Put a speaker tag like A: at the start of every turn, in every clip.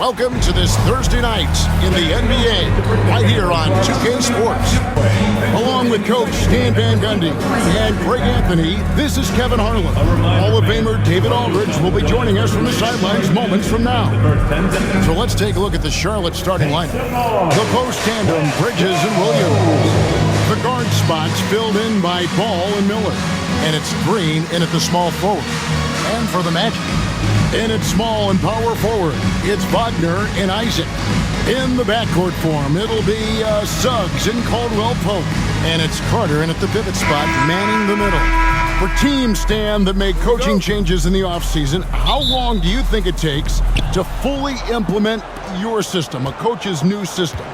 A: Welcome to this Thursday night in the NBA, right here on 2K Sports. Along with Coach Stan Van Gundy and Greg Anthony, this is Kevin Harlan. Hall of Famer David Aldridge will be joining us from the sidelines moments from now. So let's take a look at the Charlotte starting lineup. The post tandem, Bridges and Williams. The guard spots filled in by Ball and Miller. And it's Green in at the small forward. And for the Magic, in its small and power forward, it's Wagner and Isaac. In the backcourt form, it'll be Suggs and Caldwell Pope. And it's Carter in at the pivot spot, manning the middle. For teams, Stan, that make coaching changes in the offseason, how long do you think it takes to fully implement your system, a coach's new system?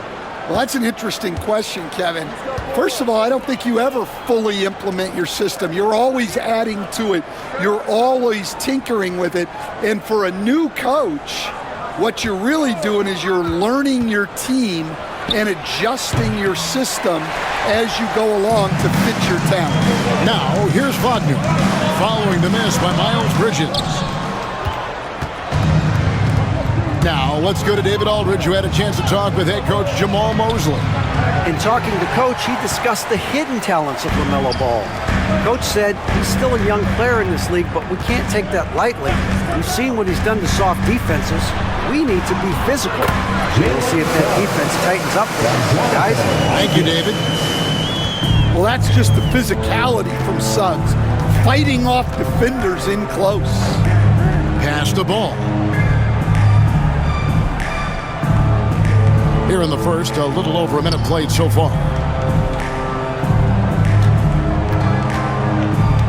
B: Well, that's an interesting question, Kevin. First of all, I don't think you ever fully implement your system. You're always adding to it. You're always tinkering with it. And for a new coach, what you're really doing is you're learning your team and adjusting your system as you go along to fit your talent.
A: Now, here's Wagner, following the miss by Miles Bridges. Now, let's go to David Aldridge, who had a chance to talk with head coach Jamal Mosley.
C: In talking to Coach, he discussed the hidden talents of LaMelo Ball. Coach said he's still a young player in this league, but we can't take that lightly. We've seen what he's done to soft defenses. We need to be physical. We'll see if that defense tightens up for us, guys.
A: Thank you, David.
B: Well, that's just the physicality from Suggs, fighting off defenders in close.
A: Pass the ball. Here in the first, a little over a minute played so far.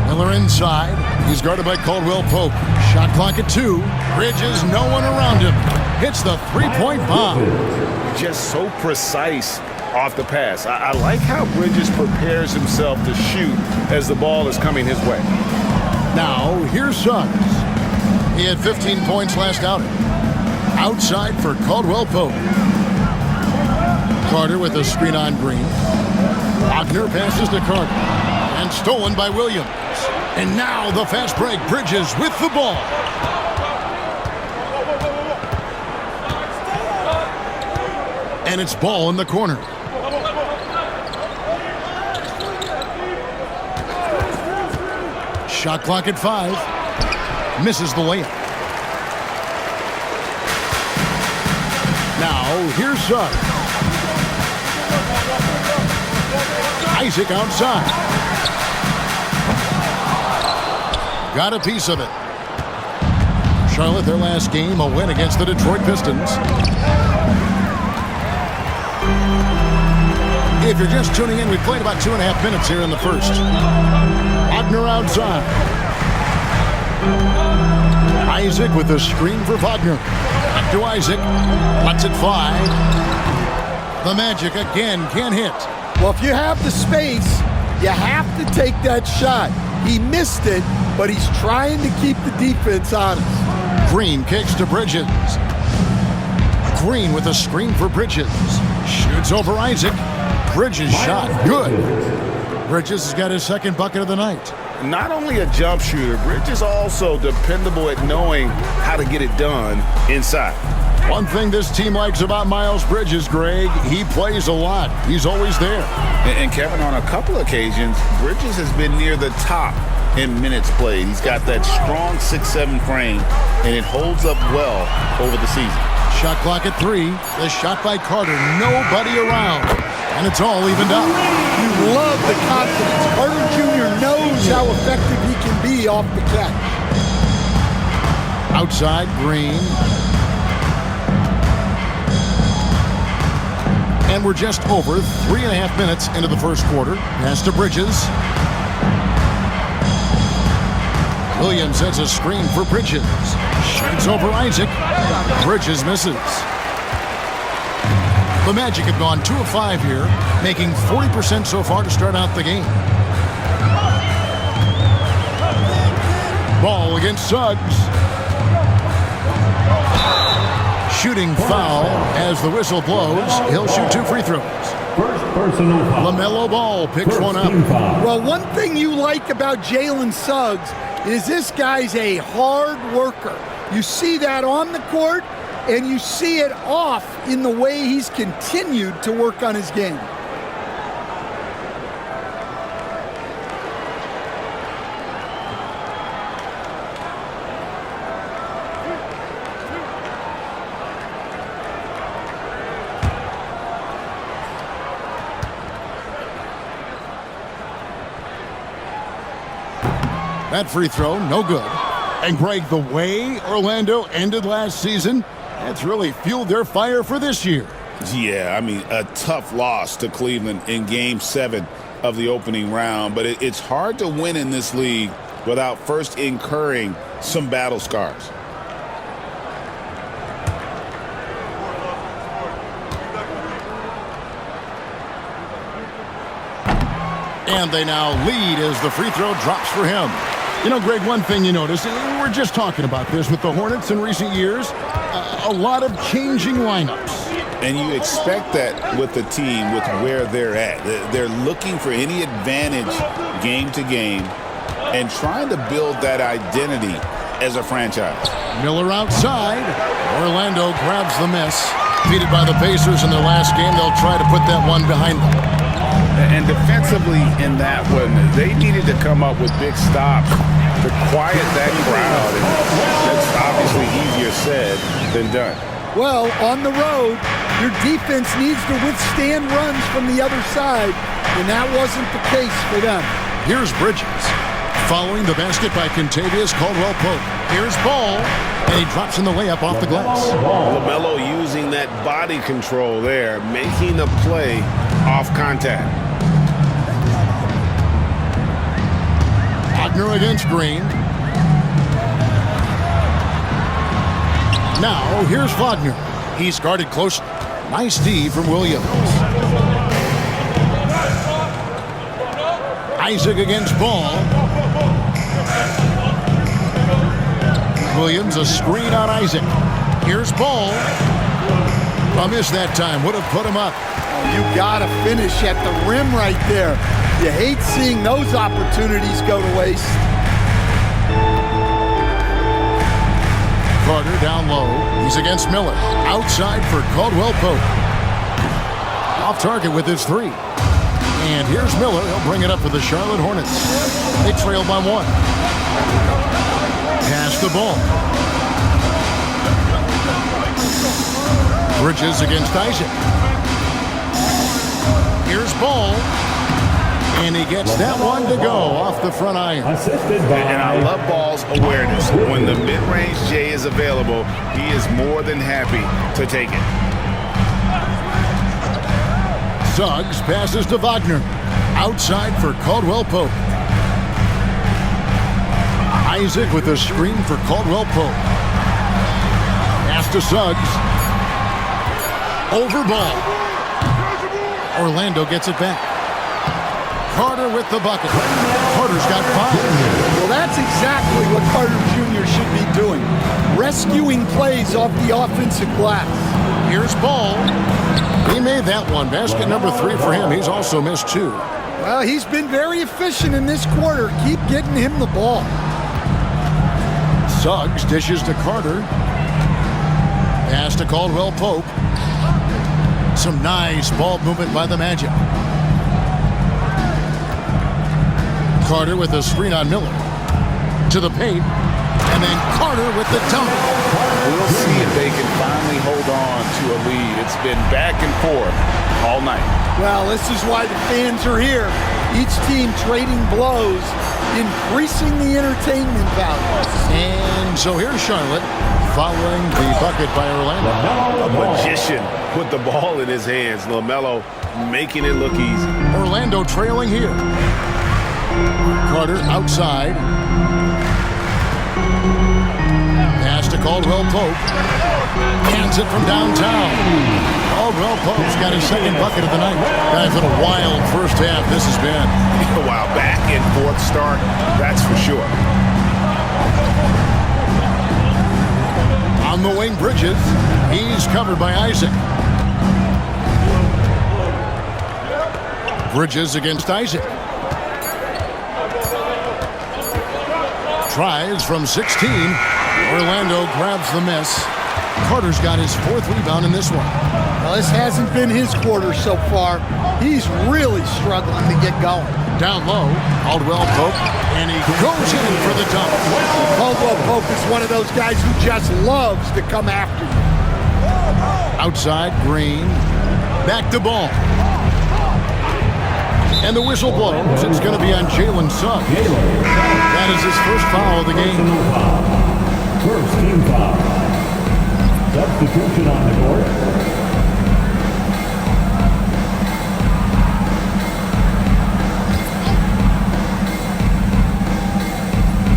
A: Miller inside. He's guarded by Caldwell Pope. Shot clock at 2. Bridges, no one around him. Hits the three-point bomb.
D: Just so precise off the pass. I like how Bridges prepares himself to shoot as the ball is coming his way.
A: Now, here's Suggs. He had 15 points last outing. Outside for Caldwell Pope. Carter with a screen on Green. Wagner passes to Carter. And stolen by Williams. And now the fast break. Bridges with the ball. And it's Ball in the corner. Shot clock at 5. Misses the layup. Now, here's Suggs. Isaac outside. Got a piece of it. Charlotte, their last game, a win against the Detroit Pistons. If you're just tuning in, we played about 2.5 minutes here in the first. Wagner outside. Isaac with a screen for Wagner. Back to Isaac. Lets it fly. The Magic again can't hit.
B: Well, if you have the space, you have to take that shot. He missed it, but he's trying to keep the defense honest.
A: Green kicks to Bridges. Green with a screen for Bridges. Shoots over Isaac. Bridges shot. Good. Bridges has got his second bucket of the night.
D: Not only a jump shooter, Bridges also dependable at knowing how to get it done inside.
A: One thing this team likes about Miles Bridges, Greg, he plays a lot. He's always there.
D: And Kevin, on a couple occasions, Bridges has been near the top in minutes played. He's got that strong 6'7" frame, and it holds up well over the season.
A: Shot clock at 3. The shot by Carter. Nobody around. And it's all evened up.
B: You love the confidence. Carter Jr. knows how effective he can be off the catch.
A: Outside, Green. And we're just over 3.5 minutes into the first quarter. Pass to Bridges. Williams has a screen for Bridges. Shoots over Isaac. Bridges misses. The Magic have gone 2 of 5 here, making 40% so far to start out the game. Ball against Suggs. Shooting foul as the whistle blows. He'll shoot 2 free throws.
E: First personal foul.
A: LaMelo Ball picks one up.
B: Well, one thing you like about Jalen Suggs is this guy's a hard worker. You see that on the court, and you see it off in the way he's continued to work on his game.
A: That free throw, no good. And Greg, the way Orlando ended last season, that's really fueled their fire for this year.
D: Yeah, I mean, a tough loss to Cleveland in Game 7 of the opening round. But it's hard to win in this league without first incurring some battle scars.
A: And they now lead as the free throw drops for him. You know, Greg, one thing you notice, we were just talking about this with the Hornets in recent years, a lot of changing lineups.
D: And you expect that with the team, with where they're at. They're looking for any advantage game to game and trying to build that identity as a franchise.
A: Miller outside. Orlando grabs the miss. Defeated by the Pacers in their last game, they'll try to put that one behind them.
D: And defensively in that one, they needed to come up with big stops to quiet that crowd. And that's obviously easier said than done.
B: Well, on the road, your defense needs to withstand runs from the other side, and that wasn't the case for them.
A: Here's Bridges. Following the basket by Contavious Caldwell-Pope. Here's Ball, and he drops in the layup off the glass.
F: LaMelo using that body control there, making the play off contact.
A: Wagner against Green. Now, here's Wagner. He's guarded close. Nice D from Williams. Isaac against Ball. Williams, a screen on Isaac. Here's Ball. A miss that time. Would have put him up.
B: You got to finish at the rim right there. You hate seeing those opportunities go to waste.
A: Carter down low. He's against Miller. Outside for Caldwell-Pope. Off target with his three. And here's Miller. He'll bring it up for the Charlotte Hornets. They trail by one. Pass the ball. Bridges against Isaac. Here's Ball. And he gets that one to go off the front iron.
E: Assisted
D: And I
E: by
D: love Ball's awareness. When the mid-range J is available, he is more than happy to take it.
A: Suggs passes to Wagner. Outside for Caldwell-Pope. Isaac with a screen for Caldwell-Pope. Pass to Suggs. Over Ball. Orlando gets it back. Carter with the bucket. Carter's got 5.
B: Well, that's exactly what Carter Jr. should be doing. Rescuing plays off the offensive glass.
A: Here's Ball. He made that one. Basket number 3 for him. He's also missed 2.
B: Well, he's been very efficient in this quarter. Keep getting him the ball.
A: Suggs dishes to Carter. Pass to Caldwell-Pope. Some nice ball movement by the Magic. Carter with a screen on Miller. To the paint. And then Carter with the dunk.
D: We'll see if they can finally hold on to a lead. It's been back and forth all night.
B: Well, this is why the fans are here. Each team trading blows, increasing the entertainment value.
A: And so here's Charlotte following the bucket by Orlando.
F: A magician put the ball in his hands. LaMelo making it look easy.
A: Orlando trailing here. Carter outside. Pass to Caldwell-Pope. Hands it from downtown. Caldwell-Pope's got his second bucket of the night. Guys, what a wild first half this has been.
F: A while back and forth start, that's for sure.
A: On the wing, Bridges. He's covered by Isaac. Bridges against Isaac. Tries from 16. Orlando grabs the miss. Carter's got his 4th rebound in this one.
B: Well, this hasn't been his quarter so far. He's really struggling to get going.
A: Down low, Caldwell Pope, and he goes in for the dunk.
B: Caldwell Pope is one of those guys who just loves to come after you.
A: Outside, Green. Back to Ball. And the whistle blows. It's going to be on Jalen Suggs. That is his first foul of the game.
E: First team foul. Substitution on the court.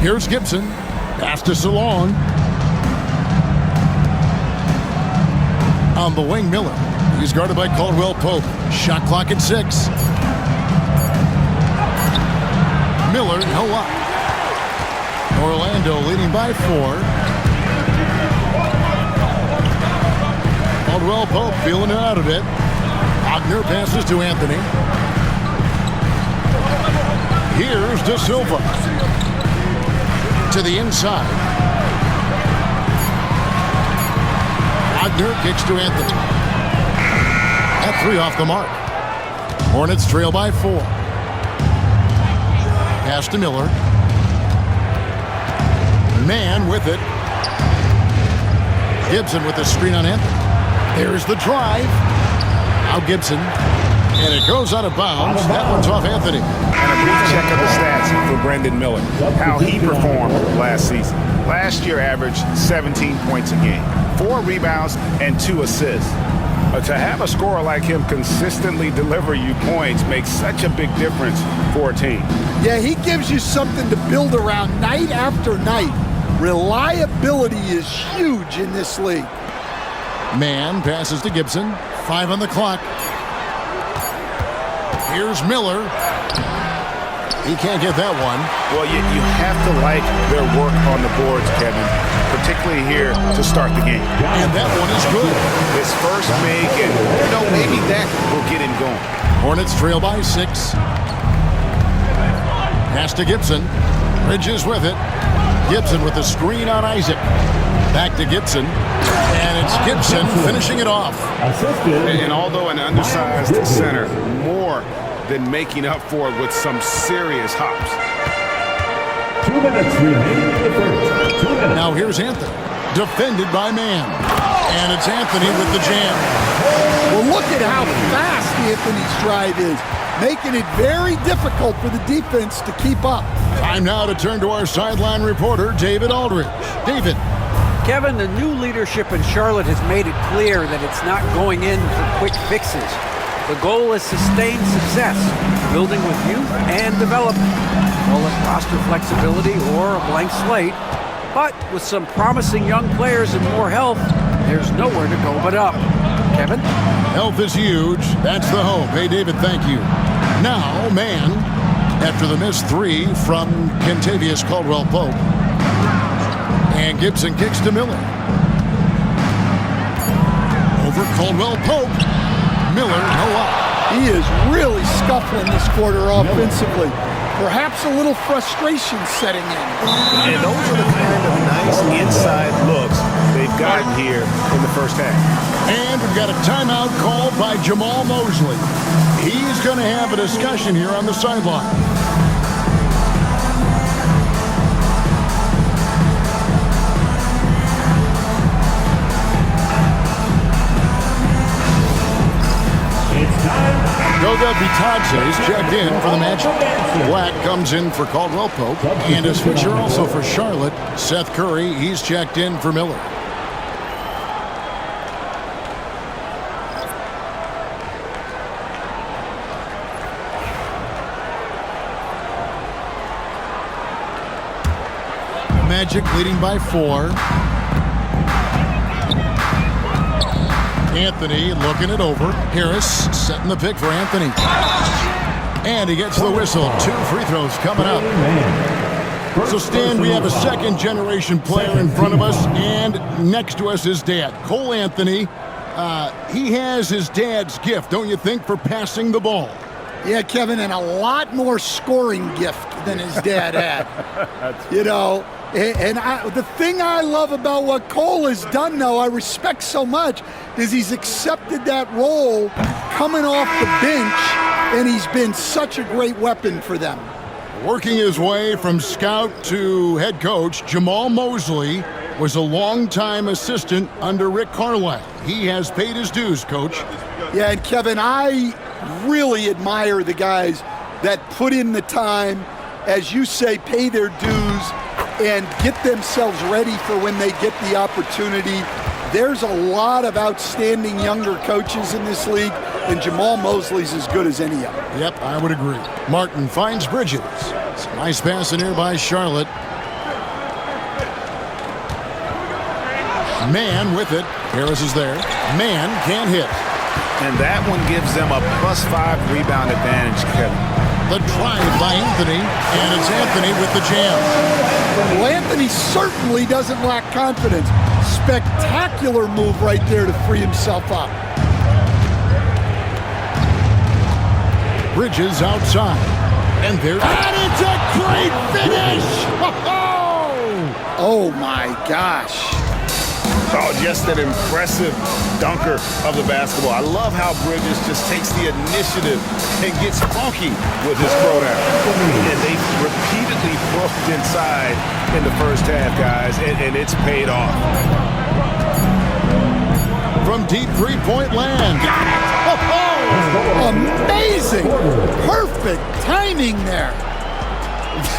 A: Here's Gibson. Pass to Salon. On the wing, Miller. He's guarded by Caldwell Pope. Shot clock at 6. Miller, no luck. Orlando leading by 4. Caldwell Pope feeling it out a bit. Wagner passes to Anthony. Here's De Silva. To the inside. Wagner kicks to Anthony. At 3 off the mark. Hornets trail by 4. Pass to Miller. Man with it. Gibson with the screen on Anthony. There's the drive. Now Gibson. And it goes out of bounds. That one's off Anthony.
F: And a brief check of the stats for Brendan Miller. How he performed last season. Last year averaged 17 points a game. 4 rebounds and 2 assists. To have a scorer like him consistently deliver you points makes such a big difference for a team.
B: Yeah, he gives you something to build around night after night. Reliability is huge in this league.
A: Man passes to Gibson. 5 on the clock. Here's Miller. He can't get that one.
F: Well, you have to like their work on the boards, Kevin, particularly here to start the game.
A: And that one is good.
F: His first make, and maybe that will get him going.
A: Hornets trail by 6. Pass to Gibson. Bridges with it. Gibson with the screen on Isaac. Back to Gibson. And it's Gibson finishing it off.
F: And although an undersized center, more than making up for it with some serious hops.
E: 2 minutes remaining in the first. 2 minutes.
A: Now here's Anthony. Defended by Man. And it's Anthony with the jam.
B: Well, look at how fast Anthony's drive is, making it very difficult for the defense to keep up.
A: Time now to turn to our sideline reporter, David Aldridge. David.
C: Kevin, the new leadership in Charlotte has made it clear that it's not going in for quick fixes. The goal is sustained success, building with youth and development. Call it roster flexibility or a blank slate. But with some promising young players and more health, there's nowhere to go but up. Kevin?
A: Health is huge. That's the hope. Hey, David, thank you. Now, Man, after the missed 3 from Kentavious Caldwell-Pope. And Gibson kicks to Miller. Over Caldwell-Pope. Miller, no up.
B: He is really scuffling this quarter offensively. Perhaps a little frustration setting in.
F: And those are the kind of nice inside looks they've gotten here in the first half.
A: And we've got a timeout called by Jamal Mosley. He's going to have a discussion here on the sideline. Goga Bitadze is checked in for the match. Black comes in for Caldwell Pope. And a switcher also for Charlotte, Seth Curry. He's checked in for Miller. Magic leading by 4. Anthony looking it over. Harris setting the pick for Anthony. And he gets the whistle. 2 free throws coming up. So, Stan, we have a second-generation player in front of us, and next to us is Dad. Cole Anthony, he has his dad's gift, don't you think, for passing the ball?
B: Yeah, Kevin, and a lot more scoring gift than his dad had. You know, The thing I love about what Cole has done, though, I respect so much, is he's accepted that role coming off the bench, and he's been such a great weapon for them.
A: Working his way from scout to head coach, Jamal Mosley was a longtime assistant under Rick Carlisle. He has paid his dues, Coach.
B: Yeah, and Kevin, I really admire the guys that put in the time, as you say, pay their dues, and get themselves ready for when they get the opportunity. There's a lot of outstanding younger coaches in this league, and Jamal Mosley's as good as any of them.
A: Yep, I would agree. Martin finds Bridges. Nice pass in here by Charlotte. Mann with it. Harris is there. Mann can't hit.
F: And that one gives them a +5 rebound advantage, Kevin.
A: The drive by Anthony, and it's Anthony with the jam.
B: Well, Anthony certainly doesn't lack confidence. Spectacular move right there to free himself up.
A: Bridges outside. And there. And it's a great finish!
B: Oh my gosh.
F: Oh, just an impressive dunker of the basketball. I love how Bridges just takes the initiative and gets funky with his throwdown. And they repeatedly broke inside in the first half, guys, and it's paid off.
A: From deep three-point land. Got it!
B: Amazing! Perfect timing there.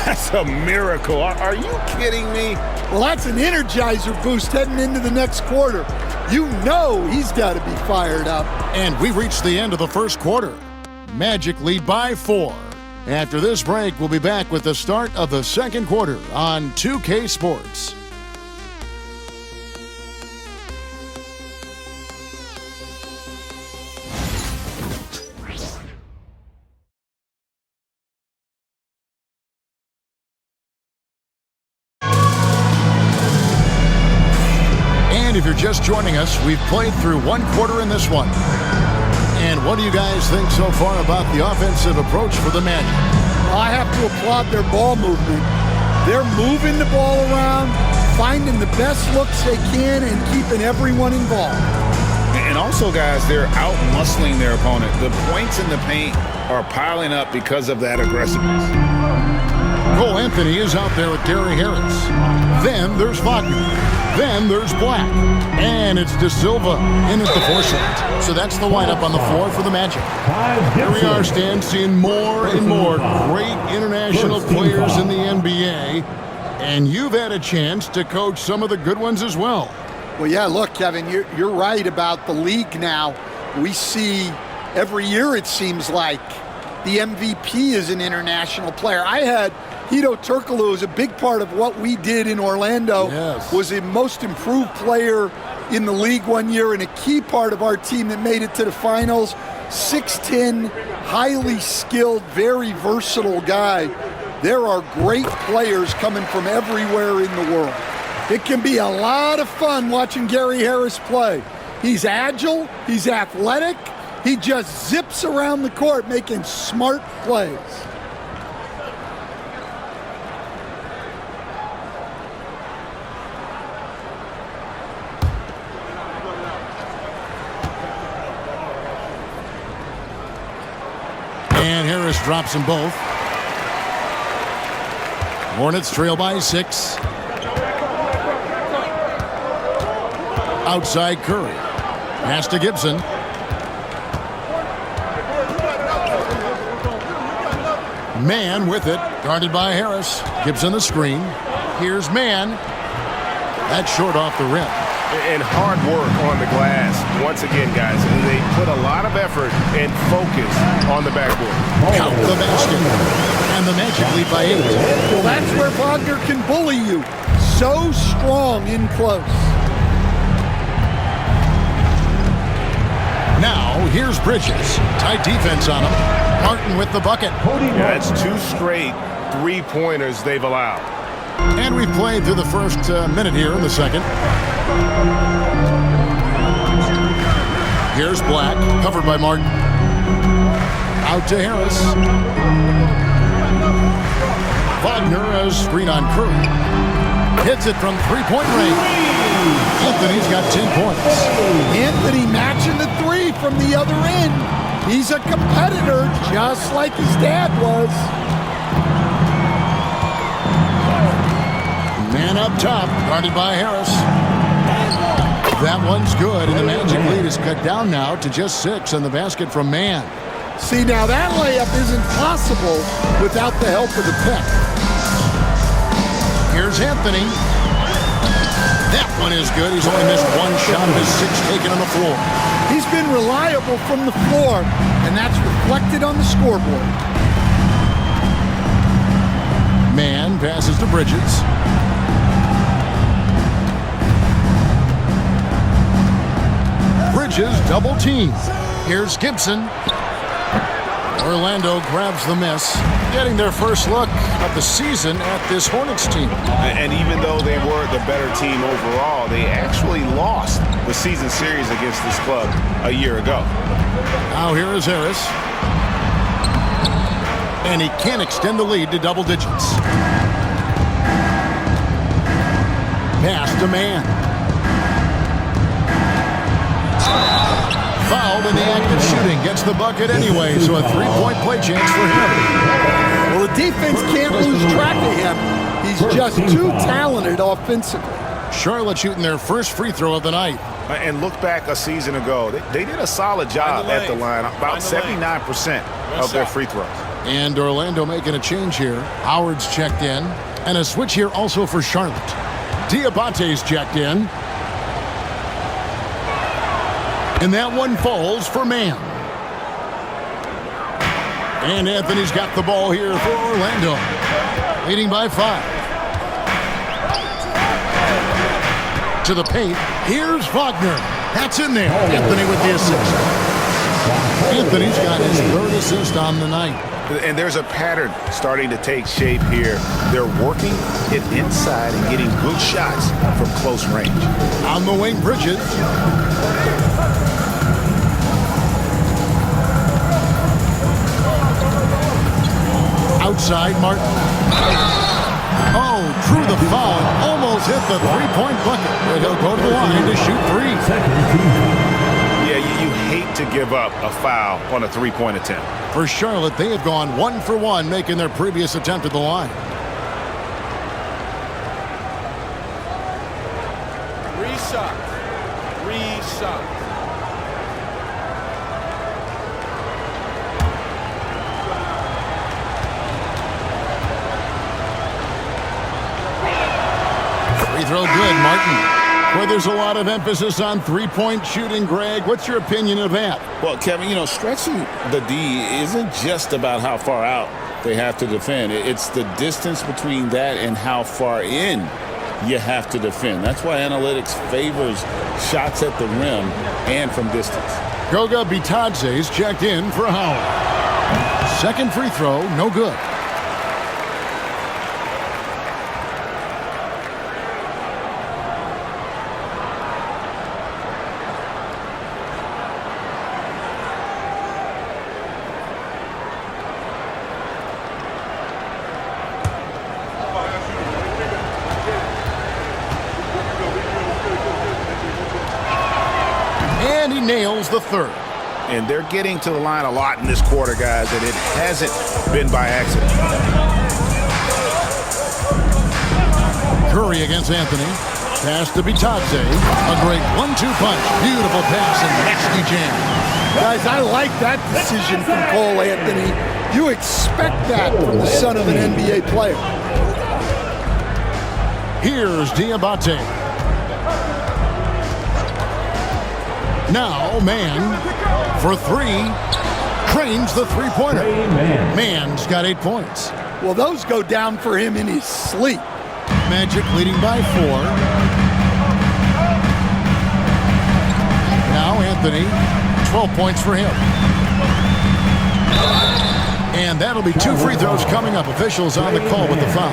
F: That's a miracle. Are you kidding me?
B: Well, that's an energizer boost heading into the next quarter. You know he's got to be fired up.
A: And we reached the end of the first quarter. Magic lead by 4. After this break, we'll be back with the start of the second quarter on 2K Sports. If you're just joining us, we've played through one quarter in this one. And what do you guys think so far about the offensive approach for the Magic?
B: Well, I have to applaud their ball movement. They're moving the ball around, finding the best looks they can, and keeping everyone involved.
F: And also, guys, they're out-muscling their opponent. The points in the paint are piling up because of that aggressiveness.
A: Cole Anthony is out there with Gary Harris. Then there's Wagner. Then there's Black. And it's De Silva in at the foresight. So that's the lineup on the floor for the Magic. Here we are, Stan, seeing more and more great international players in the NBA. And you've had a chance to coach some of the good ones as well.
B: Well, yeah, look, Kevin, you're right about the league now. We see every year, it seems like, the MVP is an international player. I had Hito Turkoglu, who was a big part of what we did in Orlando, was the most improved player in the league one year and a key part of our team that made it to the finals. 6'10", highly skilled, very versatile guy. There are great players coming from everywhere in the world. It can be a lot of fun watching Gary Harris play. He's agile, he's athletic, he just zips around the court making smart plays.
A: And Harris drops them both. Hornets trail by 6. Outside Curry. Pass to Gibson. Mann with it. Guarded by Harris. Gibson the screen. Here's Mann. That's short off the rim.
F: And hard work on the glass. Once again, guys, they put a lot of effort and focus on the backboard.
A: Count the basket. And the Magic lead by 8.
B: Well, that's where Wagner can bully you. So strong in close.
A: Now, here's Bridges. Tight defense on him. Martin with the bucket.
F: Yeah, that's 2 straight three-pointers they've allowed.
A: And we've played through the first minute here in the second. Here's Black, covered by Martin. Out to Harris. Wagner, a screen on Curry. Hits it from three-point range. Anthony's got 10 points.
B: Anthony matching the three from the other end. He's a competitor just like his dad was.
A: Man up top, guarded by Harris. That one's good, and the Magic lead is cut down now to just 6 on the basket from Mann.
B: See, now that layup isn't possible without the help of the pick.
A: Here's Anthony. That one is good. He's only missed one shot of his 6 taken on the floor.
B: He's been reliable from the floor, and that's reflected on the scoreboard.
A: Mann passes to Bridges. Bridges double team. Here's Gibson. Orlando grabs the miss, getting their first look of the season at this Hornets team.
F: And even though they were the better team overall, they actually lost the season series against this club a year ago.
A: Now here is Harris. And he can't extend the lead to double digits. Pass to Mann. Fouled in the act of shooting. Gets the bucket anyway, so a 3-point play chance for him.
B: Well, the defense can't lose track of him. He's just too talented offensively.
A: Charlotte shooting their first free throw of the night.
F: And look back a season ago. They did a solid job at the line. About 79% of their free throws.
A: And Orlando making a change here. Howard's checked in. And a switch here also for Charlotte. Diabate's checked in. And that one falls for Mann. And Anthony's got the ball here for Orlando. Leading by 5. To the paint. Here's Wagner. That's in there. Anthony with the assist. Anthony's got his 3rd assist on the night.
F: And there's a pattern starting to take shape here. They're working it inside and getting good shots from close range.
A: On the wing, Bridges. Outside, Martin. Oh, drew the foul. Almost hit the 3-point bucket. But he'll go to the line to shoot 3.
F: Yeah, you hate to give up a foul on a 3-point attempt.
A: For Charlotte, they have gone 1 for 1, making their previous attempt at the line.
G: Reset.
A: Free throw good, Martin. Well, there's a lot of emphasis on 3-point shooting, Greg. What's your opinion of that?
D: Well, Kevin, stretching the D isn't just about how far out they have to defend. It's the distance between that and how far in you have to defend. That's why analytics favors shots at the rim and from distance.
A: Goga Bitadze's checked in for Howard. 2nd free throw, no good. And he nails the 3rd.
F: And they're getting to the line a lot in this quarter, guys, and it hasn't been by accident.
A: Curry against Anthony. Pass to Bitadze. A great 1-2 punch. Beautiful pass and nasty jam.
B: Guys, I like that decision from Cole Anthony. You expect that from the son of an NBA player.
A: Here's Diabate. Now Mann for 3. Cranes the 3-pointer. Mann's got 8 points.
B: Well, those go down for him in his sleep.
A: Magic leading by 4. Now Anthony, 12 points for him. And that'll be 2 free throws coming up. Officials on the call with the foul.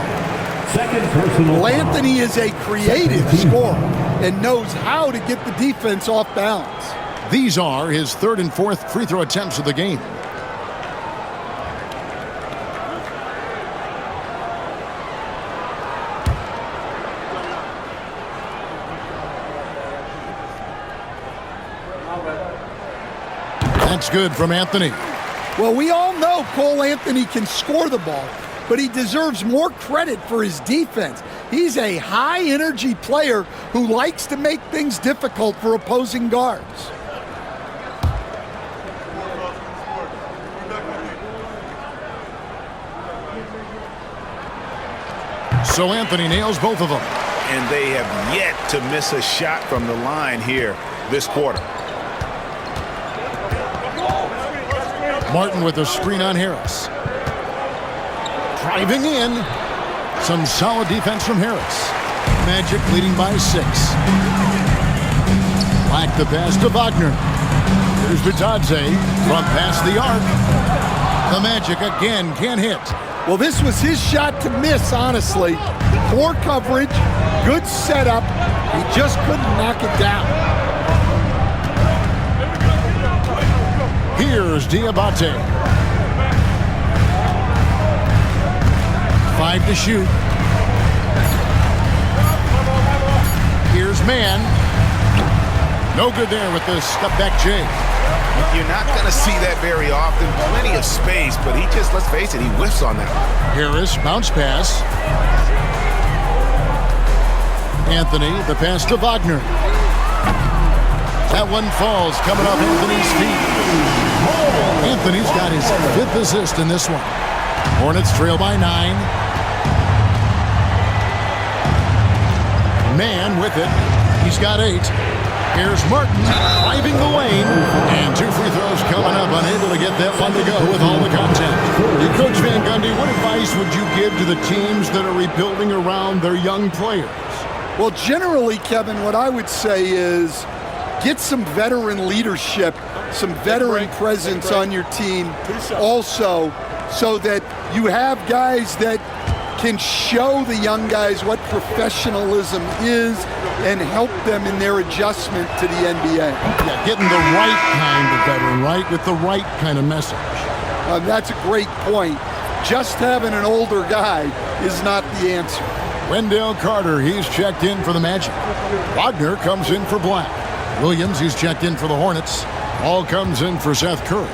B: Well, Anthony is a creative scorer and knows how to get the defense off balance.
A: These are his 3rd and 4th free throw attempts of the game. That's good from Anthony.
B: Well, we all know Cole Anthony can score the ball, but he deserves more credit for his defense. He's a high-energy player who likes to make things difficult for opposing guards.
A: So Anthony nails both of them.
F: And they have yet to miss a shot from the line here this quarter.
A: Martin with a screen on Harris. Driving in. Some solid defense from Harris. Magic leading by 6. Black the pass to Wagner. Here's Bitadze from past the arc. The Magic again can't hit.
B: Well, this was his shot to miss, honestly. Poor coverage, good setup. He just couldn't knock it down.
A: Here's Diabate. 5 to shoot. Here's Mann. No good there with the step-back J.
F: You're not going to see that very often. Plenty of space, but he just, let's face it, he whiffs on that.
A: Harris, bounce pass. Anthony, the pass to Wagner. That one falls, coming off Anthony's feet. Anthony's got his 5th assist in this one. Hornets trail by 9. Mann with it. He's got 8. Here's Martin driving the lane. And 2 free throws coming up. Unable to get that one to go with all the contact. Hey, Coach Van Gundy, what advice would you give to the teams that are rebuilding around their young players?
B: Well, generally, Kevin, what I would say is get some veteran leadership, some veteran presence on your team also, so that you have guys that can show the young guys what professionalism is and help them in their adjustment to the NBA.
A: Yeah, getting the right kind of veteran, right, with the right kind of message.
B: That's a great point. Just having an older guy is not the answer.
A: Wendell Carter, he's checked in for the Magic. Wagner comes in for Black. Williams, he's checked in for the Hornets. All comes in for Seth Curry.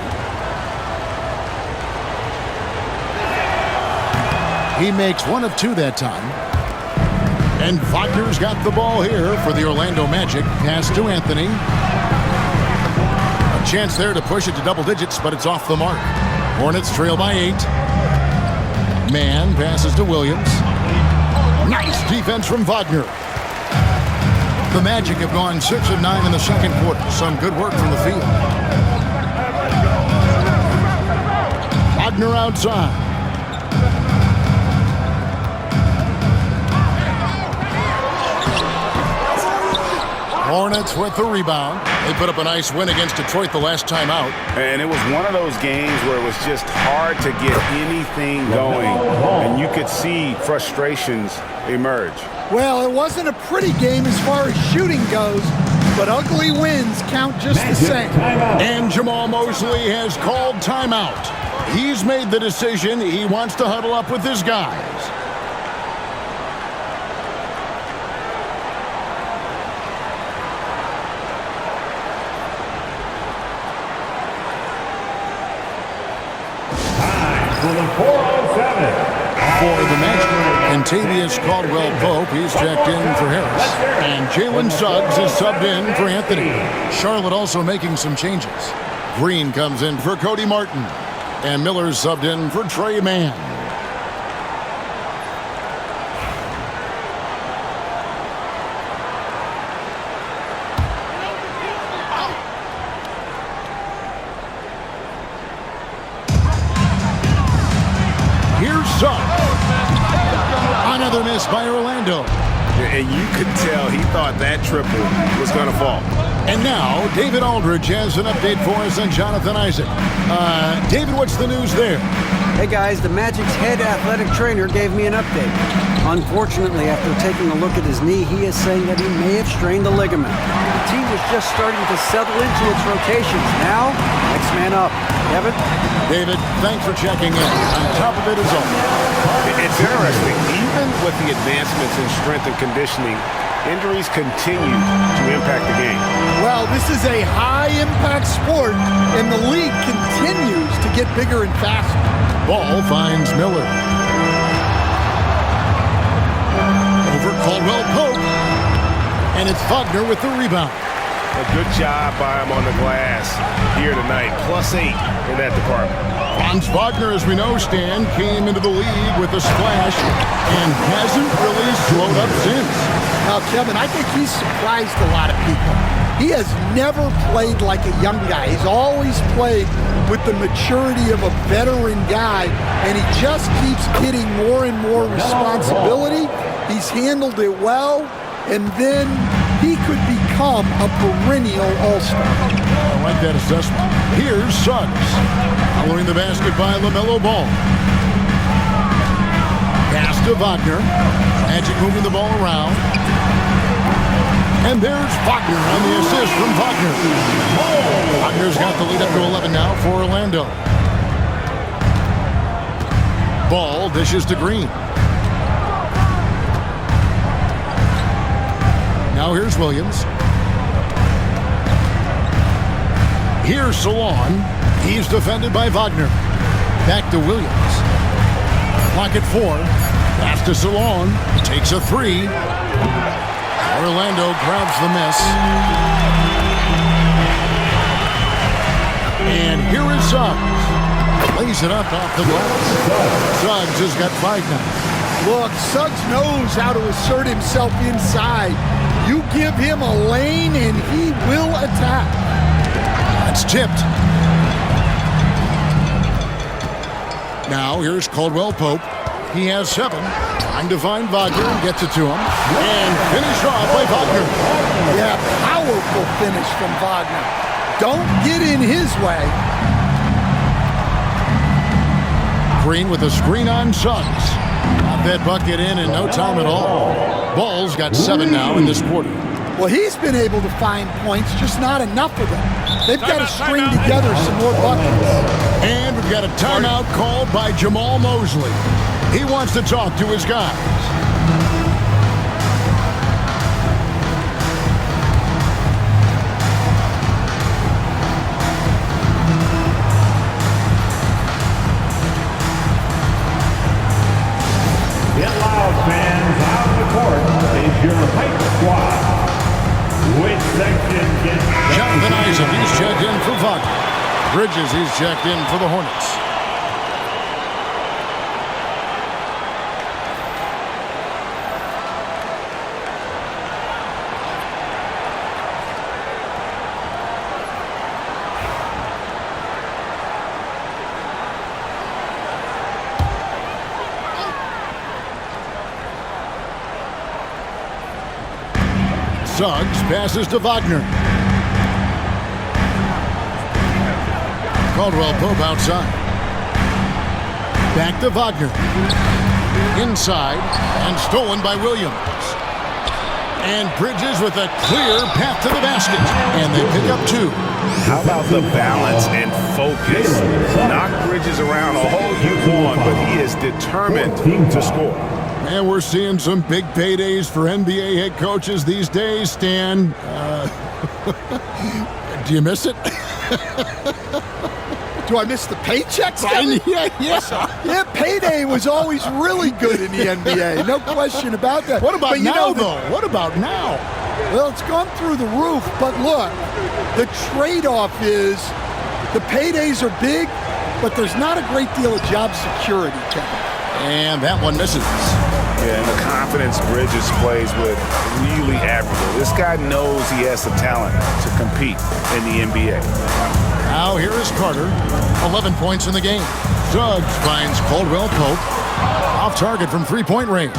A: He makes 1 of 2 that time. And Wagner's got the ball here for the Orlando Magic. Pass to Anthony. A chance there to push it to double digits, but it's off the mark. Hornets trail by 8. Mann passes to Williams. Nice defense from Wagner. The Magic have gone 6 of 9 in the second quarter. Some good work from the field. Wagner outside. Hornets with the rebound. They put up a nice win against Detroit the last time out.
F: And it was one of those games where it was just hard to get anything going. And you could see frustrations emerge.
B: Well, it wasn't a pretty game as far as shooting goes, but ugly wins count just the same.
A: And Jamal Mosley has called timeout. He's made the decision. He wants to huddle up with his guys. For the Magic, Contavious Caldwell-Pope, he's checked in for Harris. And Jalen Suggs is subbed in for Anthony. Charlotte also making some changes. Green comes in for Cody Martin. And Miller's subbed in for Trey Mann. Here's Suggs. Another miss by Orlando.
F: And you could tell he thought that triple was going to fall.
A: And now, David Aldridge has an update for us on Jonathan Isaac. David, what's the news there?
C: Hey guys, the Magic's head athletic trainer gave me an update. Unfortunately, after taking a look at his knee, he is saying that he may have strained the ligament. The team was just starting to settle into its rotations. Now, next man up. Kevin?
A: David, thanks for checking in. On top of it is all.
F: It's interesting. Even with the advancements in strength and conditioning, Injuries continue to impact the game.
B: Well, this is a high-impact sport, and the league continues to get bigger and faster.
A: Ball finds Miller. Over Caldwell Pope. And it's Wagner with the rebound.
F: A good job by him on the glass here tonight. +8 in that department.
A: Franz Wagner, as we know, Stan, came into the league with a splash and hasn't really slowed up since.
B: Now, Kevin, I think he's surprised a lot of people. He has never played like a young guy. He's always played with the maturity of a veteran guy, and he just keeps getting more and more responsibility. He's handled it well, and then he could become a perennial all-star.
A: I like that assessment. Here's Suggs. Following the basket by LaMelo Ball. Pass to Wagner. Magic moving the ball around. And there's Wagner on the assist from Wagner. Wagner's got the lead up to 11 now for Orlando. Ball dishes to Green. Now here's Williams. Here's Salon. He's defended by Wagner. Back to Williams. Clock at 4. Pass to Salon. Takes a 3. Orlando grabs the miss. And here is Suggs. Lays it up off the glass. Suggs has got 5 now.
B: Look, Suggs knows how to assert himself inside. You give him a lane and he will attack.
A: That's tipped. Now here's Caldwell Pope. He has 7. Trying to find Wagner and gets it to him. And finished off by Wagner.
B: Yeah, powerful finish from Wagner. Don't get in his way.
A: Green with a screen on Suggs. Got that bucket in no time at all. Ball's got 7 now in this quarter.
B: Well, he's been able to find points, just not enough of them. They've got to string together some more buckets.
A: And we've got a timeout called by Jamal Mosley. He wants to talk to his guys.
E: Get loud, fans. Out of the court is your hype squad. Which section gets...
A: Jonathan Isaac, he's checked in for Wagner. Bridges, he's checked in for the Hornets. Suggs passes to Wagner. Caldwell Pope outside. Back to Wagner. Inside and stolen by Williams. And Bridges with a clear path to the basket. And they pick up 2.
F: How about the balance and focus? Knock Bridges around all you want, but he is determined to score.
A: And we're seeing some big paydays for NBA head coaches these days, Stan. Do you miss it?
B: Do I miss the paychecks?
A: Yeah.
B: Payday was always really good in the NBA. No question about that.
A: What about
B: but
A: now, though? What about now?
B: Well, it's gone through the roof. But look, the trade-off is the paydays are big, but there's not a great deal of job security, Kevin.
A: And that one misses.
F: Yeah, and the confidence Bridges plays with, really admirable. This guy knows he has the talent to compete in the NBA.
A: Now here is Carter. 11 points in the game. Suggs finds Caldwell Pope. Off target from three-point range.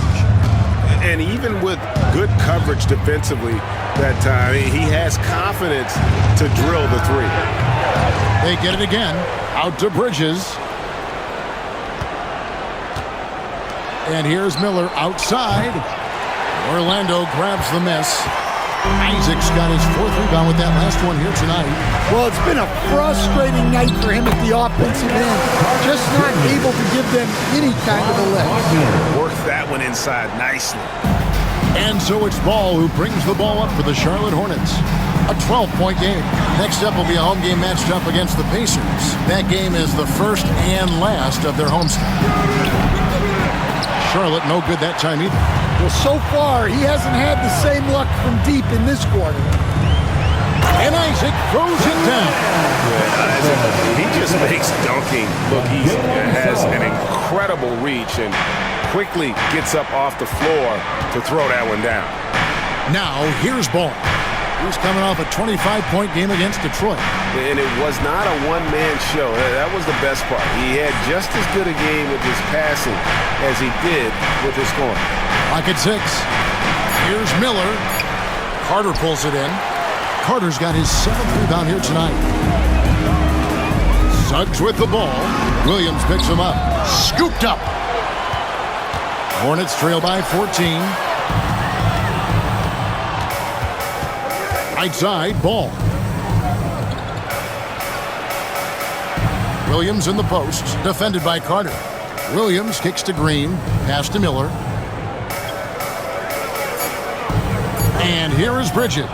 F: And even with good coverage defensively that time, he has confidence to drill the 3.
A: They get it again. Out to Bridges. And here's Miller outside. Orlando grabs the miss. Isaac's got his 4th rebound with that last one here tonight.
B: Well, it's been a frustrating night for him at the offensive end. Just not able to give them any kind of a lift.
F: Worked that one inside nicely.
A: And so it's Ball who brings the ball up for the Charlotte Hornets. A 12-point game. Next up will be a home game matched up against the Pacers. That game is the first and last of their homestand. Charlotte no good that time either.
B: Well, so far, he hasn't had the same luck from deep in this quarter.
A: And Isaac throws it down.
F: Yeah, Isaac, he just makes dunking look easy. Has an incredible reach and quickly gets up off the floor to throw that one down.
A: Now, here's Ball. He's coming off a 25-point game against Detroit.
F: And it was not a one-man show. That was the best part. He had just as good a game with his passing as he did with his scoring.
A: Lock at 6. Here's Miller. Carter pulls it in. Carter's got his 7th rebound here tonight. Suggs with the ball. Williams picks him up. Scooped up. Hornets trail by 14. Right side, Ball. Williams in the post, defended by Carter. Williams kicks to Green, pass to Miller. And here is Bridges.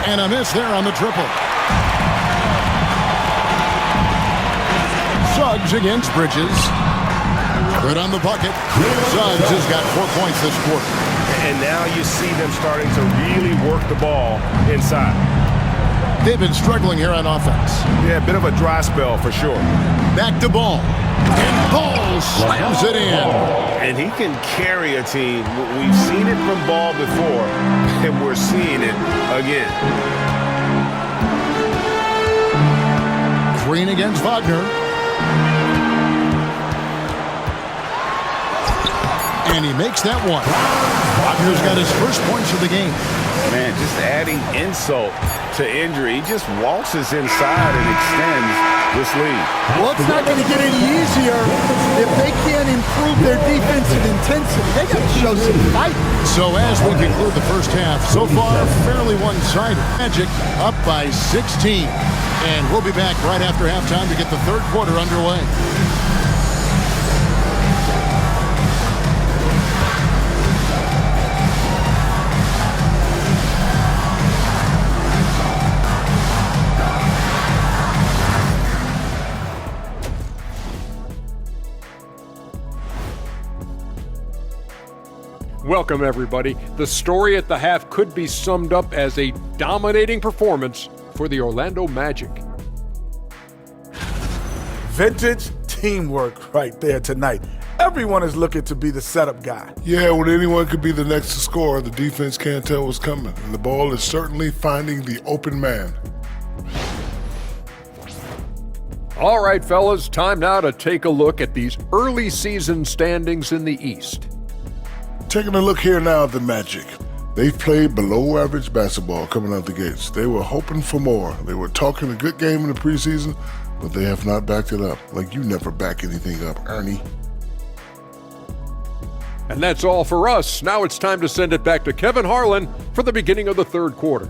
A: And a miss there on the triple. Suggs against Bridges. Good on the bucket. Suggs has got 4 points this quarter.
F: And now you see them starting to really work the ball inside.
A: They've been struggling here on offense.
F: Yeah, a bit of a dry spell for sure.
A: Back to Ball. And Ball slams it in.
F: And he can carry a team. We've seen it from Ball before, and we're seeing it again.
A: Green against Wagner. And he makes that one. Wagner's got his first points of the game.
F: Man, just adding insult to injury. He just waltzes inside and extends this lead.
B: Well, it's not going to get any easier if they can't improve their defensive intensity. They got to show some fight.
A: So as we conclude the first half, so far fairly one-sided. Magic up by 16. And we'll be back right after halftime to get the third quarter underway.
G: Welcome, everybody. The story at the half could be summed up as a dominating performance for the Orlando Magic.
H: Vintage teamwork right there tonight. Everyone is looking to be the setup guy.
I: Yeah, when anyone could be the next to score, the defense can't tell what's coming. And the ball is certainly finding the open man.
G: All right, fellas, time now to take a look at these early season standings in the East.
I: Taking a look here now at the Magic. They've played below average basketball coming out the gates. They were hoping for more. They were talking a good game in the preseason, but they have not backed it up. Like you never back anything up, Ernie.
G: And that's all for us. Now it's time to send it back to Kevin Harlan for the beginning of the third quarter.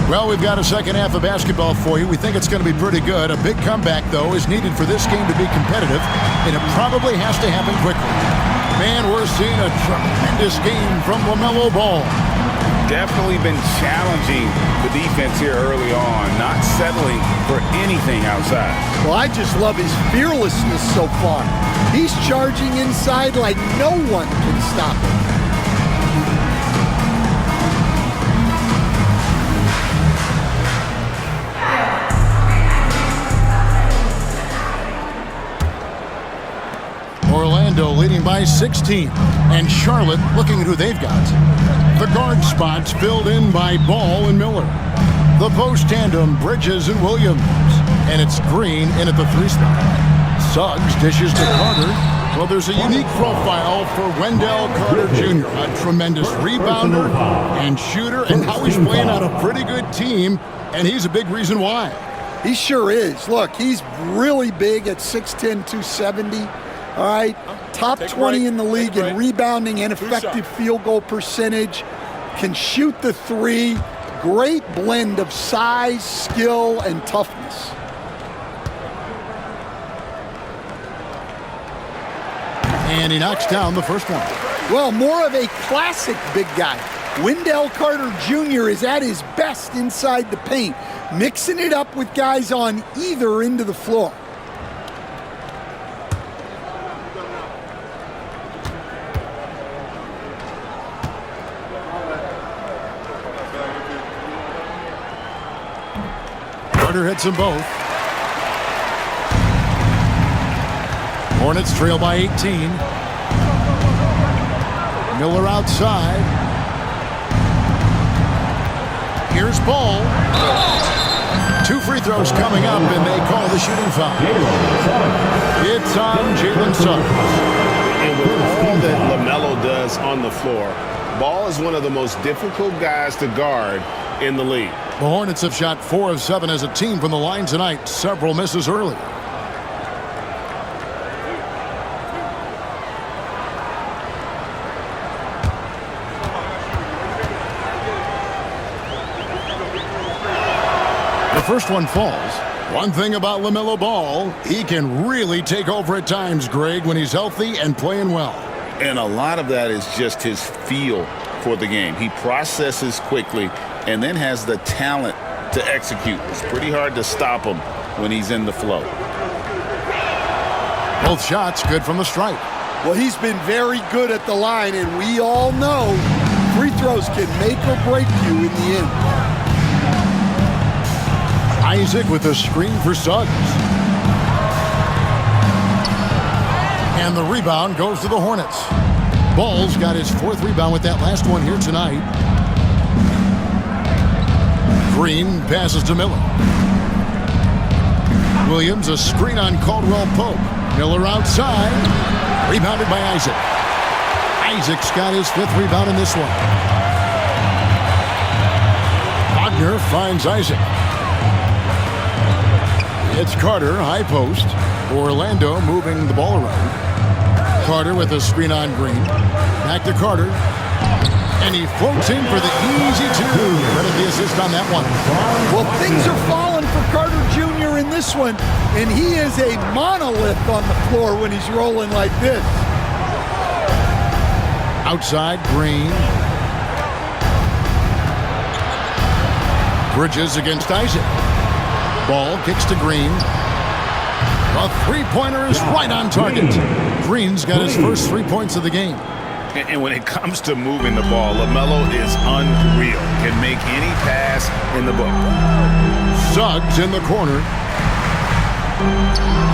A: Well, we've got a second half of basketball for you. We think it's going to be pretty good. A big comeback, though, is needed for this game to be competitive, and it probably has to happen quickly. Man, we're seeing a tremendous game from LaMelo Ball.
D: Definitely been challenging the defense here early on, not settling for anything outside.
B: Well, I just love his fearlessness so far. He's charging inside like no one can stop him.
A: Orlando leading by 16, and Charlotte looking at who they've got. The guard spots filled in by Ball and Miller. The post tandem, Bridges and Williams. And it's Green in at the 3 spot. Suggs dishes to Carter. Well, there's a unique profile for Wendell Carter Jr., a tremendous rebounder and shooter, and now he's playing on a pretty good team, and he's a big reason why.
B: He sure is. Look, he's really big at 6'10", 270. All right, top 20 in the league in rebounding and effective field goal percentage. Can shoot the three. Great blend of size, skill, and toughness.
A: And he knocks down the first one.
B: Well, more of a classic big guy. Wendell Carter Jr. is at his best inside the paint, mixing it up with guys on either end of the floor.
A: Carter hits them both. Hornets trail by 18. Miller outside. Here's Ball. 2 free throws coming up, and they call the shooting foul. It's on Jalen Suggs.
J: And with all that LaMelo does on the floor, Ball is one of the most difficult guys to guard in the league.
A: The Hornets have shot 4 of 7 as a team from the line tonight. Several misses early. The first one falls. One thing about LaMelo Ball, he can really take over at times, Greg, when he's healthy and playing well.
D: And a lot of that is just his feel for the game. He processes quickly and then has the talent to execute. It's pretty hard to stop him when he's in the flow.
A: Both shots good from the stripe.
B: Well, he's been very good at the line, and we all know free throws can make or break you in the end.
A: Isaac with a screen for Suggs. And the rebound goes to the Hornets. Ball's got his 4th rebound with that last one here tonight. Green passes to Miller. Williams, a screen on Caldwell Pope. Miller outside. Rebounded by Isaac. Isaac's got his 5th rebound in this one. Wagner finds Isaac. It's Carter, high post. Orlando moving the ball around. Carter with a screen on Green. Back to Carter. And he floats in for the easy 2. Credit the assist on that one.
B: Well, things are falling for Carter Jr. in this one, and he is a monolith on the floor when he's rolling like this.
A: Outside, Green. Bridges against Isaac. Ball kicks to Green. A three-pointer is right on target. Green's got his first 3 points of the game.
D: And when it comes to moving the ball, LaMelo is unreal. Can make any pass in the book.
A: Suggs in the corner.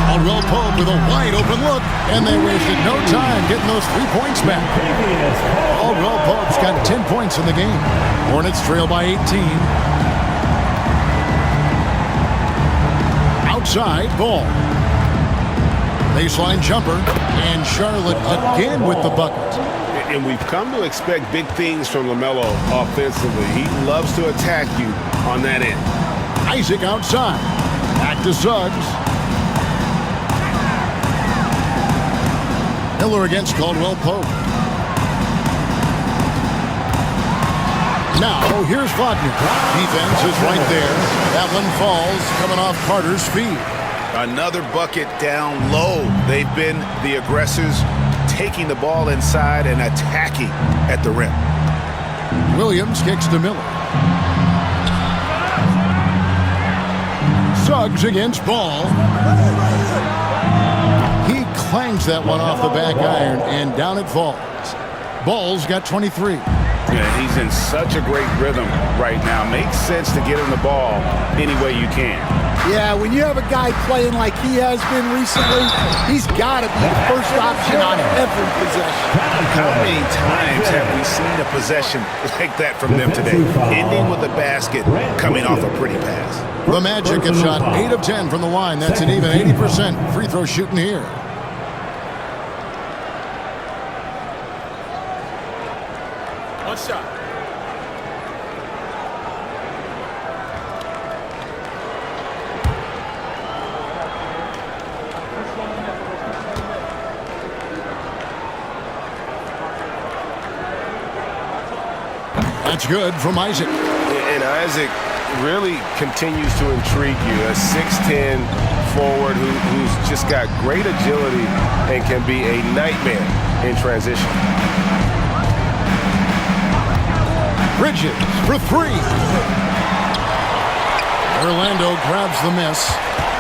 A: Caldwell Pope with a wide-open look, and they wasted no time getting those 3 points back. Caldwell Pope's got 10 points in the game. Hornets trail by 18. Outside, Ball. Baseline jumper, and Charlotte again with the bucket.
J: And we've come to expect big things from LaMelo offensively. He loves to attack you on that end.
A: Isaac outside. Back to Suggs. Miller against Caldwell Pope. Now, here's Wagner. Defense is right there. That one falls, coming off Carter's feet.
D: Another bucket down low. They've been the aggressors, taking the ball inside and attacking at the rim.
A: Williams kicks to Miller. Suggs against Ball. He clangs that one off the back iron, and down it falls. Ball's got 23.
J: Yeah, he's in such a great rhythm right now. Makes sense to get him the ball any way you can.
B: Yeah, when you have a guy playing like he has been recently, he's got to be the first option on every possession.
D: How many times have we seen a possession like that from them today? Ending with a basket, coming off a pretty pass.
A: The Magic have shot 8 of 10 from the line. That's an even 80% free throw shooting here.
G: One shot.
A: That's good from Isaac.
J: And Isaac really continues to intrigue you. A 6'10 forward who's just got great agility and can be a nightmare in transition.
A: Bridges for three. Orlando grabs the miss.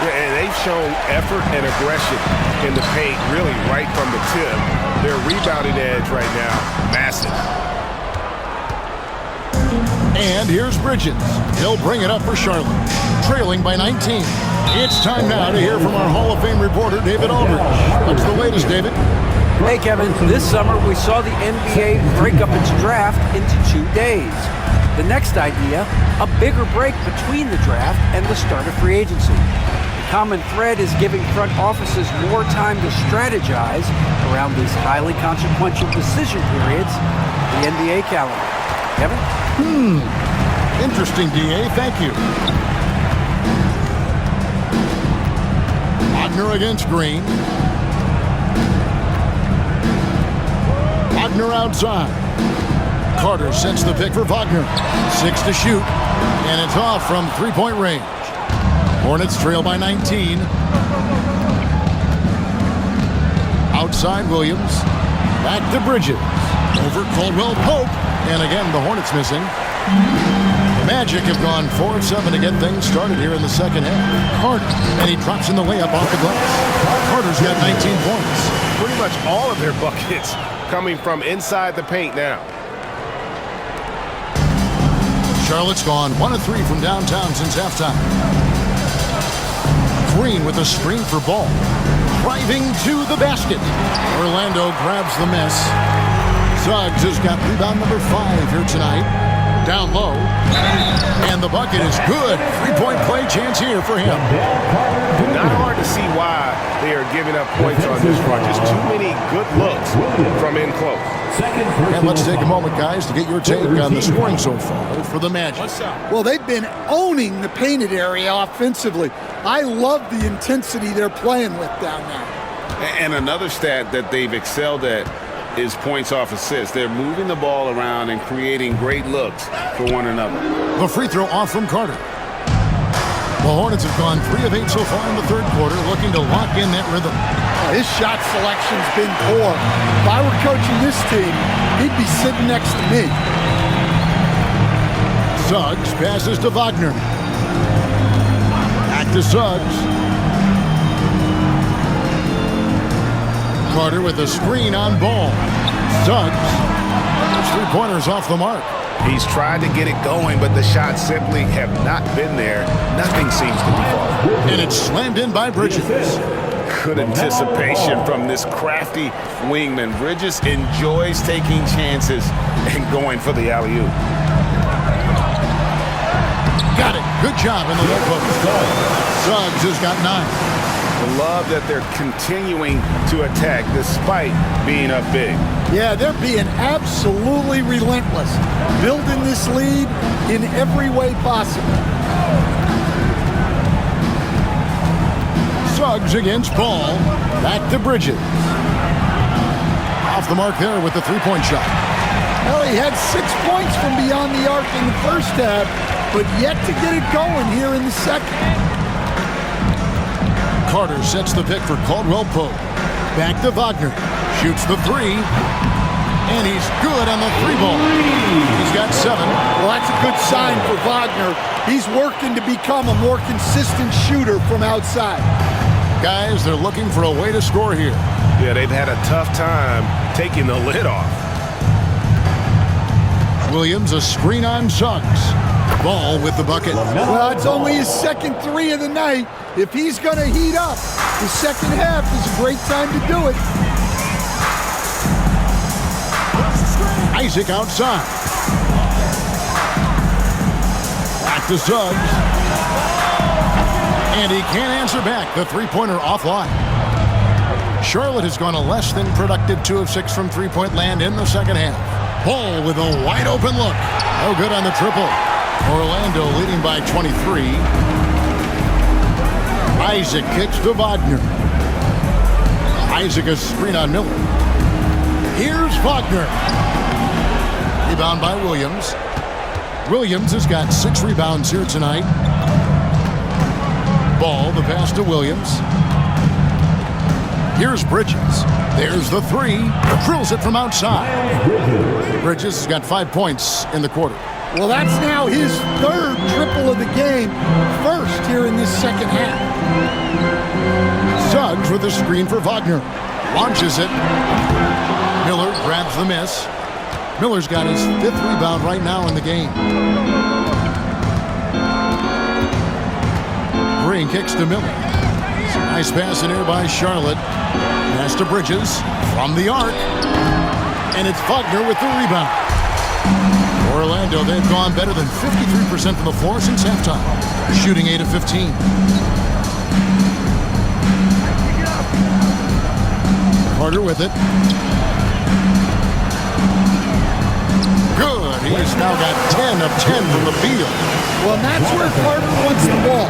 J: Yeah, and they've shown effort and aggression in the paint really right from the tip. Their rebounding edge right now, massive.
A: And here's Bridges. He'll bring it up for Charlotte, trailing by 19. It's time now to hear from our Hall of Fame reporter, David Aldridge. What's the latest, David?
C: Hey, Kevin, this summer we saw the NBA break up its draft into 2 days. The next idea, a bigger break between the draft and the start of free agency. The common thread is giving front offices more time to strategize around these highly consequential decision periods, the NBA calendar. Kevin?
A: Interesting, DA. Thank you. Wagner against Green. Wagner outside. Carter sets the pick for Wagner. 6 to shoot, and it's off from three-point range. Hornets trail by 19. Outside Williams. Back to Bridges. Over Caldwell Pope. And again, the Hornets missing. The Magic have gone 4 of 7 to get things started here in the second half. Carter, and he drops in the layup off the glass. Carter's got 19 points.
J: Pretty much all of their buckets coming from inside the paint now.
A: Charlotte's gone 1 of 3 from downtown since halftime. Green with a screen for Ball. Driving to the basket. Orlando grabs the miss. Suggs has got rebound number 5 here tonight. Down low. And the bucket is good. 3-point play chance here for him.
J: Not hard to see why they are giving up points on this run. Just too many good looks from in close.
A: And let's take a moment, guys, to get your take on the scoring so far for the Magic.
B: Well, they've been owning the painted area offensively. I love the intensity they're playing with down there.
D: And another stat that they've excelled at is points off assists. They're moving the ball around and creating great looks for one another.
A: The free throw off from Carter. The Hornets have gone 3 of 8 so far in the third quarter, looking to lock in that rhythm.
B: His shot selection's been poor. If I were coaching this team, he'd be sitting next to me.
A: Suggs passes to Wagner. Back to Suggs. Carter with a screen on Ball. Suggs. Those 3-pointers off the mark.
J: He's tried to get it going, but the shots simply have not been there. Nothing seems to be falling.
A: And it's slammed in by Bridges.
D: Good anticipation from this crafty wingman. Bridges enjoys taking chances and going for the alley-oop.
A: Got it. Good job in the low post. Suggs has got 9.
J: I love that they're continuing to attack despite being up big.
B: Yeah, they're being absolutely relentless, building this lead in every way possible.
A: Suggs against Ball. Back to Bridges. Off the mark there with the 3-point shot.
B: Well, he had 6 points from beyond the arc in the first half, but yet to get it going here in the second.
A: Carter sets the pick for Caldwell Pope. Back to Wagner. Shoots the 3. And he's good on the 3-ball. He's got 7.
B: Well, that's a good sign for Wagner. He's working to become a more consistent shooter from outside.
A: Guys, they're looking for a way to score here.
J: Yeah, they've had a tough time taking the lid off.
A: Williams, a screen on Suggs. Ball with the bucket.
B: Well, it's only his second 3 of the night. If he's going to heat up, the second half is a great time to do it.
A: Isaac outside. Back to Suggs. And he can't answer back. The 3-pointer offline. Charlotte has gone a less than productive 2 of 6 from 3-point land in the second half. Ball with a wide open look. No good on the triple. Orlando leading by 23. Isaac kicks to Wagner. Isaac a screen on Miller. Here's Wagner. Rebound by Williams. Williams has got 6 rebounds here tonight. Ball, the pass to Williams. Here's Bridges. There's the 3. Drills it from outside. Bridges has got 5 points in the quarter.
B: Well, that's now his 3rd triple of the game, first here in this second half.
A: Suggs with a screen for Wagner. Launches it. Miller grabs the miss. Miller's got his 5th rebound right now in the game. Green kicks to Miller. Nice pass in here by Charlotte. Pass to Bridges from the arc. And it's Wagner with the rebound. Orlando, they've gone better than 53% from the floor since halftime. Shooting 8 of 15. Carter with it. Good. He's now got 10 of 10 from the field.
B: Well, and that's where Carter wants the ball.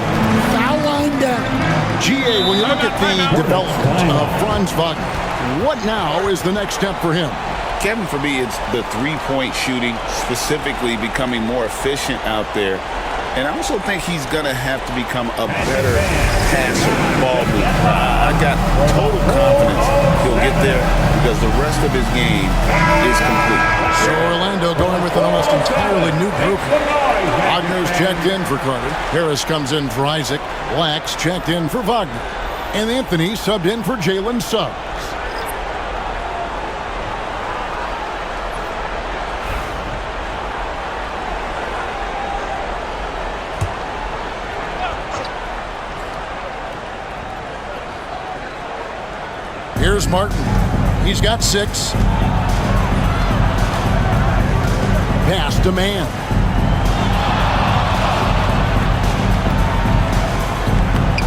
B: Foul line down.
A: GA, when you look at the development of Franz Wagner, what now is the next step for him?
D: Kevin, for me, it's the three-point shooting, specifically becoming more efficient out there. And I also think he's going to have to become a better passer, ball mover. I got total confidence he'll get there because the rest of his game is complete.
A: So Orlando going with an almost entirely new group. Wagner's checked in for Carter. Harris comes in for Isaac. Lax checked in for Wagner. And Anthony subbed in for Jalen Suggs. Here's Martin. He's got 6. Pass to Mann.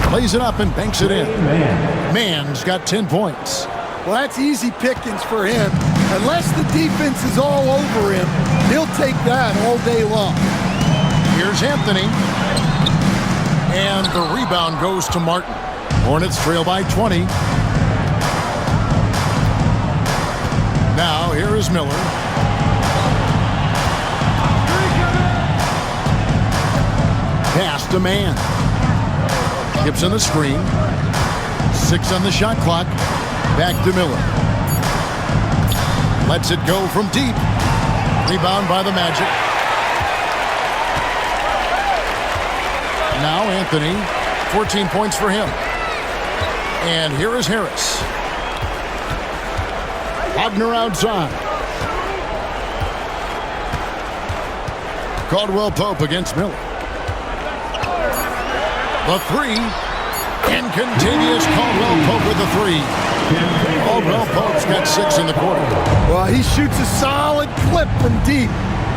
A: Plays it up and banks it in. Mann's got 10 points.
B: Well, that's easy pickings for him. Unless the defense is all over him, he'll take that all day long.
A: Here's Anthony. And the rebound goes to Martin. Hornets trail by 20. Now, here is Miller. Pass to Mann. Gibson the screen. 6 on the shot clock. Back to Miller. Lets it go from deep. Rebound by the Magic. Now Anthony. 14 points for him. And here is Harris. Wagner outside. Caldwell Pope against Miller. The 3. Incontinuous Caldwell Pope with the 3. Caldwell Pope's got 6 in the quarter.
B: Well, he shoots a solid clip from deep.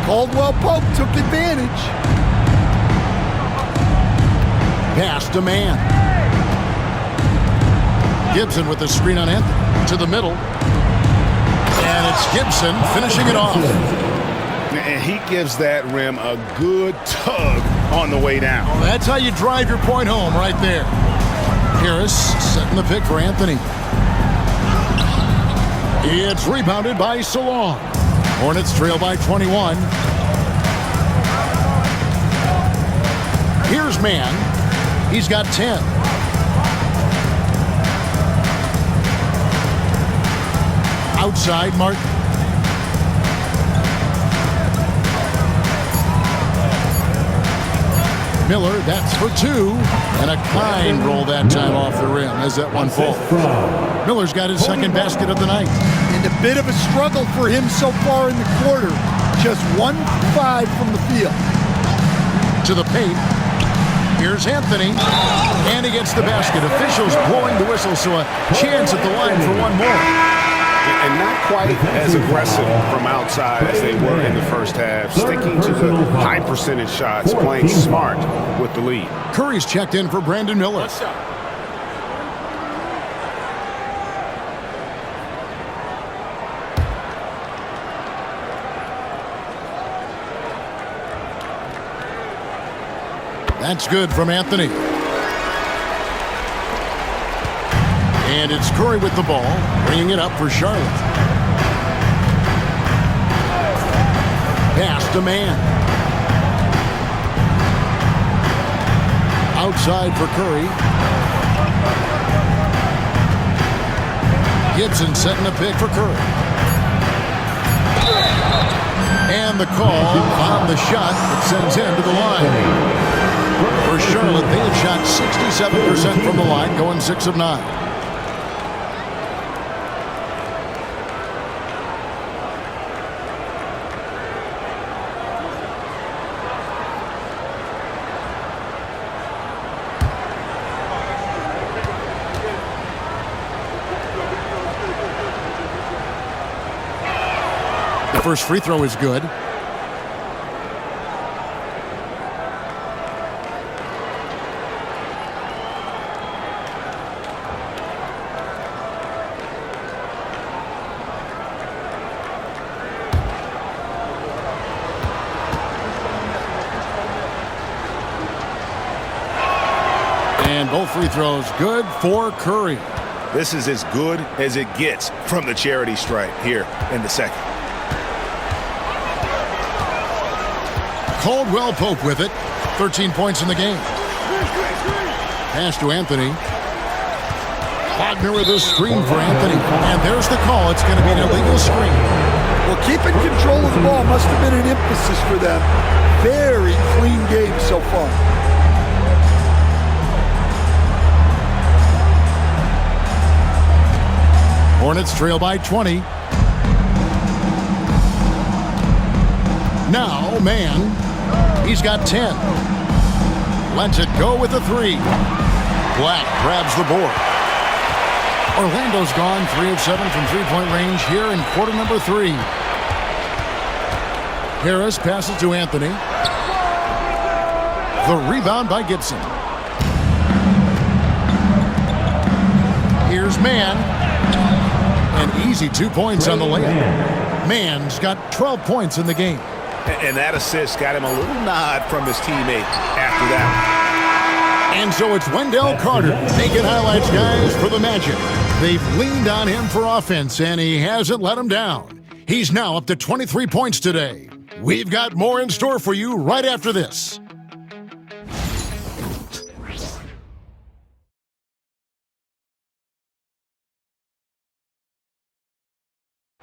B: Caldwell Pope took advantage.
A: Pass to Mann. Gibson with the screen on Anthony. To the middle. And it's Gibson finishing it off.
F: And he gives that rim a good tug on the way down.
A: Well, that's how you drive your point home right there. Harris setting the pick for Anthony. It's rebounded by Salon. Hornets trail by 21. Here's Mann. He's got 10. Outside, Martin. Miller, that's for 2. And a kind roll that time off the rim as that one falls. Miller's got his second basket of the night.
B: And a bit of a struggle for him so far in the quarter. Just 1-5 from the field.
A: To the paint. Here's Anthony. And he gets the basket. Officials blowing the whistle, so a chance at the line for one more.
J: And not quite as aggressive from outside as they were in the first half. Sticking to the high percentage shots, playing smart with the lead.
A: Curry's checked in for Brandon Miller. That's good from Anthony. And it's Curry with the ball, bringing it up for Charlotte. Pass to Mann. Outside for Curry. Gibson setting a pick for Curry. And the call on the shot that sends him to the line. For Charlotte, they had shot 67% from the line, going 6 of 9. The first free throw is good. And both free throws good for Curry.
F: This is as good as it gets from the charity stripe here in the second.
A: Caldwell Pope with it. 13 points in the game. Pass to Anthony. Wagner with a screen for Anthony. And there's the call. It's going to be an illegal screen.
B: Well, keeping control of the ball must have been an emphasis for them. Very clean game so far.
A: Hornets trail by 20. Now, man. He's got 10. Lets it go with a 3. Black grabs the board. Orlando's gone 3 of 7 from three-point range here in quarter number 3. Harris passes to Anthony. The rebound by Gibson. Here's Mann. An easy 2 points on the layup. Mann's got 12 points in the game.
F: And that assist got him a little nod from his teammate after that.
A: And so it's Wendell Carter making highlights, guys, for the Magic. They've leaned on him for offense, and he hasn't let them down. He's now up to 23 points today. We've got more in store for you right after this.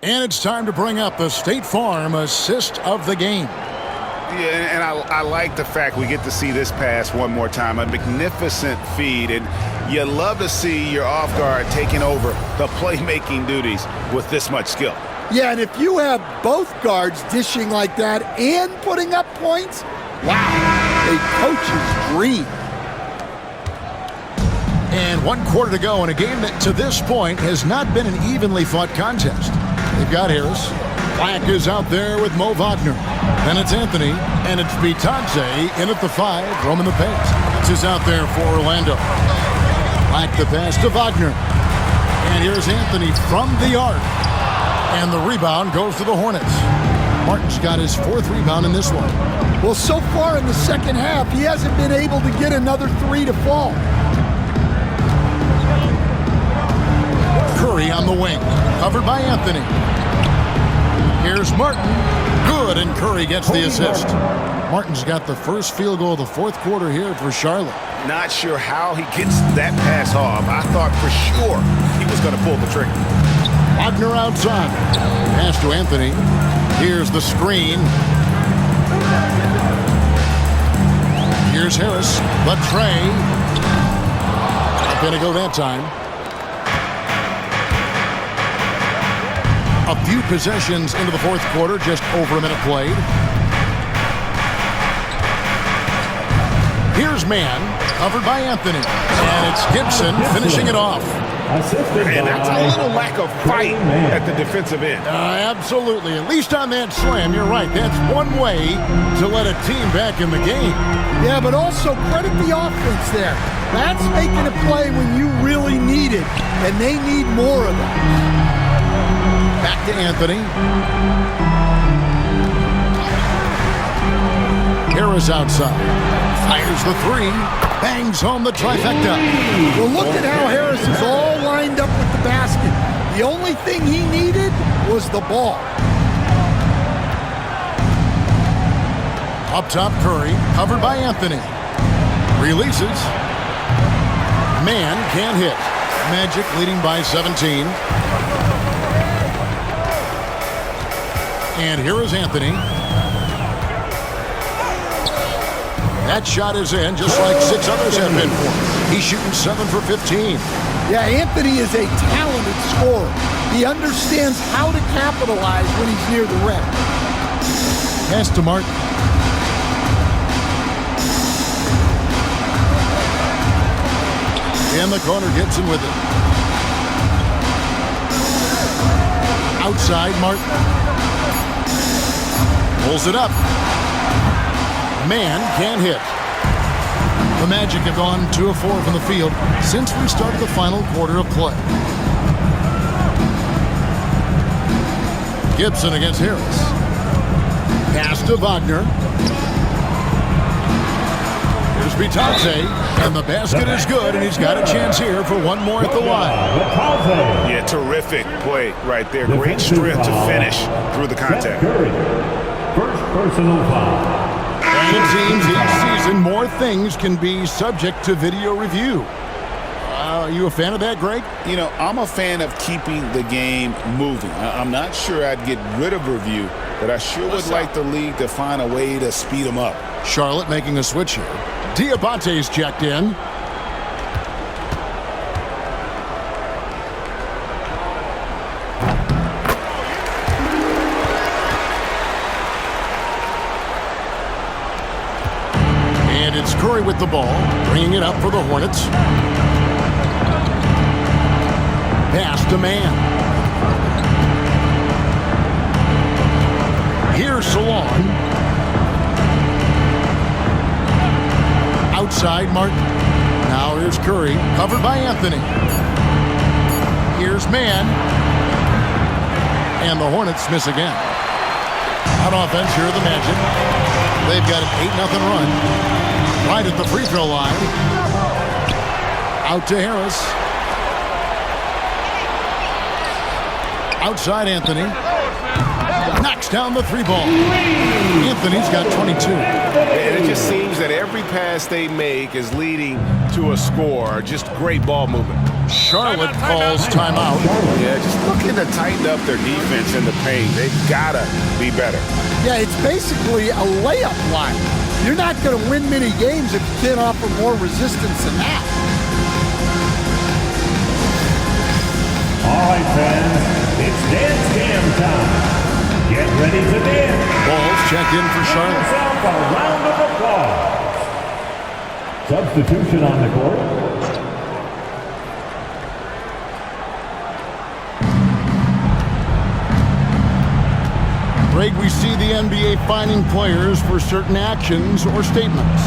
A: And it's time to bring up the State Farm assist of the game.
F: Yeah, and I like the fact we get to see this pass one more time. A magnificent feed, and you love to see your off guard taking over the playmaking duties with this much skill.
B: Yeah, and if you have both guards dishing like that and putting up points, wow, a coach's dream.
A: And 1 quarter to go in a game that to this point has not been an evenly fought contest. They've got Harris. Black is out there with Mo Wagner. Then it's Anthony, and it's Bitadze in at the 5, roaming the pace. This is out there for Orlando. Black the pass to Wagner. And here's Anthony from the arc. And the rebound goes to the Hornets. Martin's got his 4th rebound in this one.
B: Well, so far in the second half, he hasn't been able to get another 3 to fall.
A: Curry on the wing, covered by Anthony. Here's Martin. Good, and Curry gets the assist. Martin's got the first field goal of the 4th quarter here for Charlotte.
F: Not sure how he gets that pass off. I thought for sure he was going to pull the trigger.
A: Wagner outside. Pass to Anthony. Here's the screen. Here's Harris. The tray. Not going to go that time. A few possessions into the 4th quarter, just over a minute played. Here's Mann, covered by Anthony. And it's Gibson finishing it off.
F: And that's a little lack of fight at the defensive end.
A: Absolutely. At least on that slam, you're right. That's one way to let a team back in the game.
B: Yeah, but also credit the offense there. That's making a play when you really need it, and they need more of it.
A: Back to Anthony. Harris outside. Fires the 3. Bangs home the trifecta.
B: Well, look at how Harris is all lined up with the basket. The only thing he needed was the ball.
A: Up top, Curry, covered by Anthony. Releases. Man can't hit. Magic leading by 17. And here is Anthony. That shot is in, just like 6 others have been for him. He's shooting 7 for 15.
B: Yeah, Anthony is a talented scorer. He understands how to capitalize when he's near the rim.
A: Pass to Martin. In the corner, Gibson with it. Outside, Martin. Pulls it up. Man can't hit. The Magic have gone 2 of 4 from the field since we started the final quarter of play. Gibson against Harris. Pass to Wagner. Here's Bitadze, and the basket is good, and he's got a chance here for one more at the line.
F: Yeah, terrific play right there. Great strength to finish through the contact.
E: First personal foul.
A: And it seems each season more things can be subject to video review. Are you a fan of that, Greg?
D: You know, I'm a fan of keeping the game moving. I'm not sure I'd get rid of review, but I sure would like the league to find a way to speed them up.
A: Charlotte making a switch here. Diabate's checked in. And it's Curry with the ball, bringing it up for the Hornets. Pass to Man. Here's Salon. Outside, Martin. Now here's Curry, covered by Anthony. Here's Man. And the Hornets miss again. On offense, here are the Magic. They've got an 8-0 run. Right at the free throw line. Out to Harris. Outside Anthony. Knocks down the 3-ball. Anthony's got 22.
J: And it just seems that every pass they make is leading to a score. Just great ball movement.
A: Charlotte calls timeout.
F: Yeah, just looking to tighten up their defense in the paint. They've got to be better.
B: Yeah, it's basically a layup line. You're not going to win many games if you can't offer more resistance than that.
E: All right, fans, it's dance cam time. Get ready to dance.
A: Balls checked in for Charlotte.
E: Yourself a round of applause. Substitution on the court.
A: Greg, we see the NBA fining players for certain actions or statements.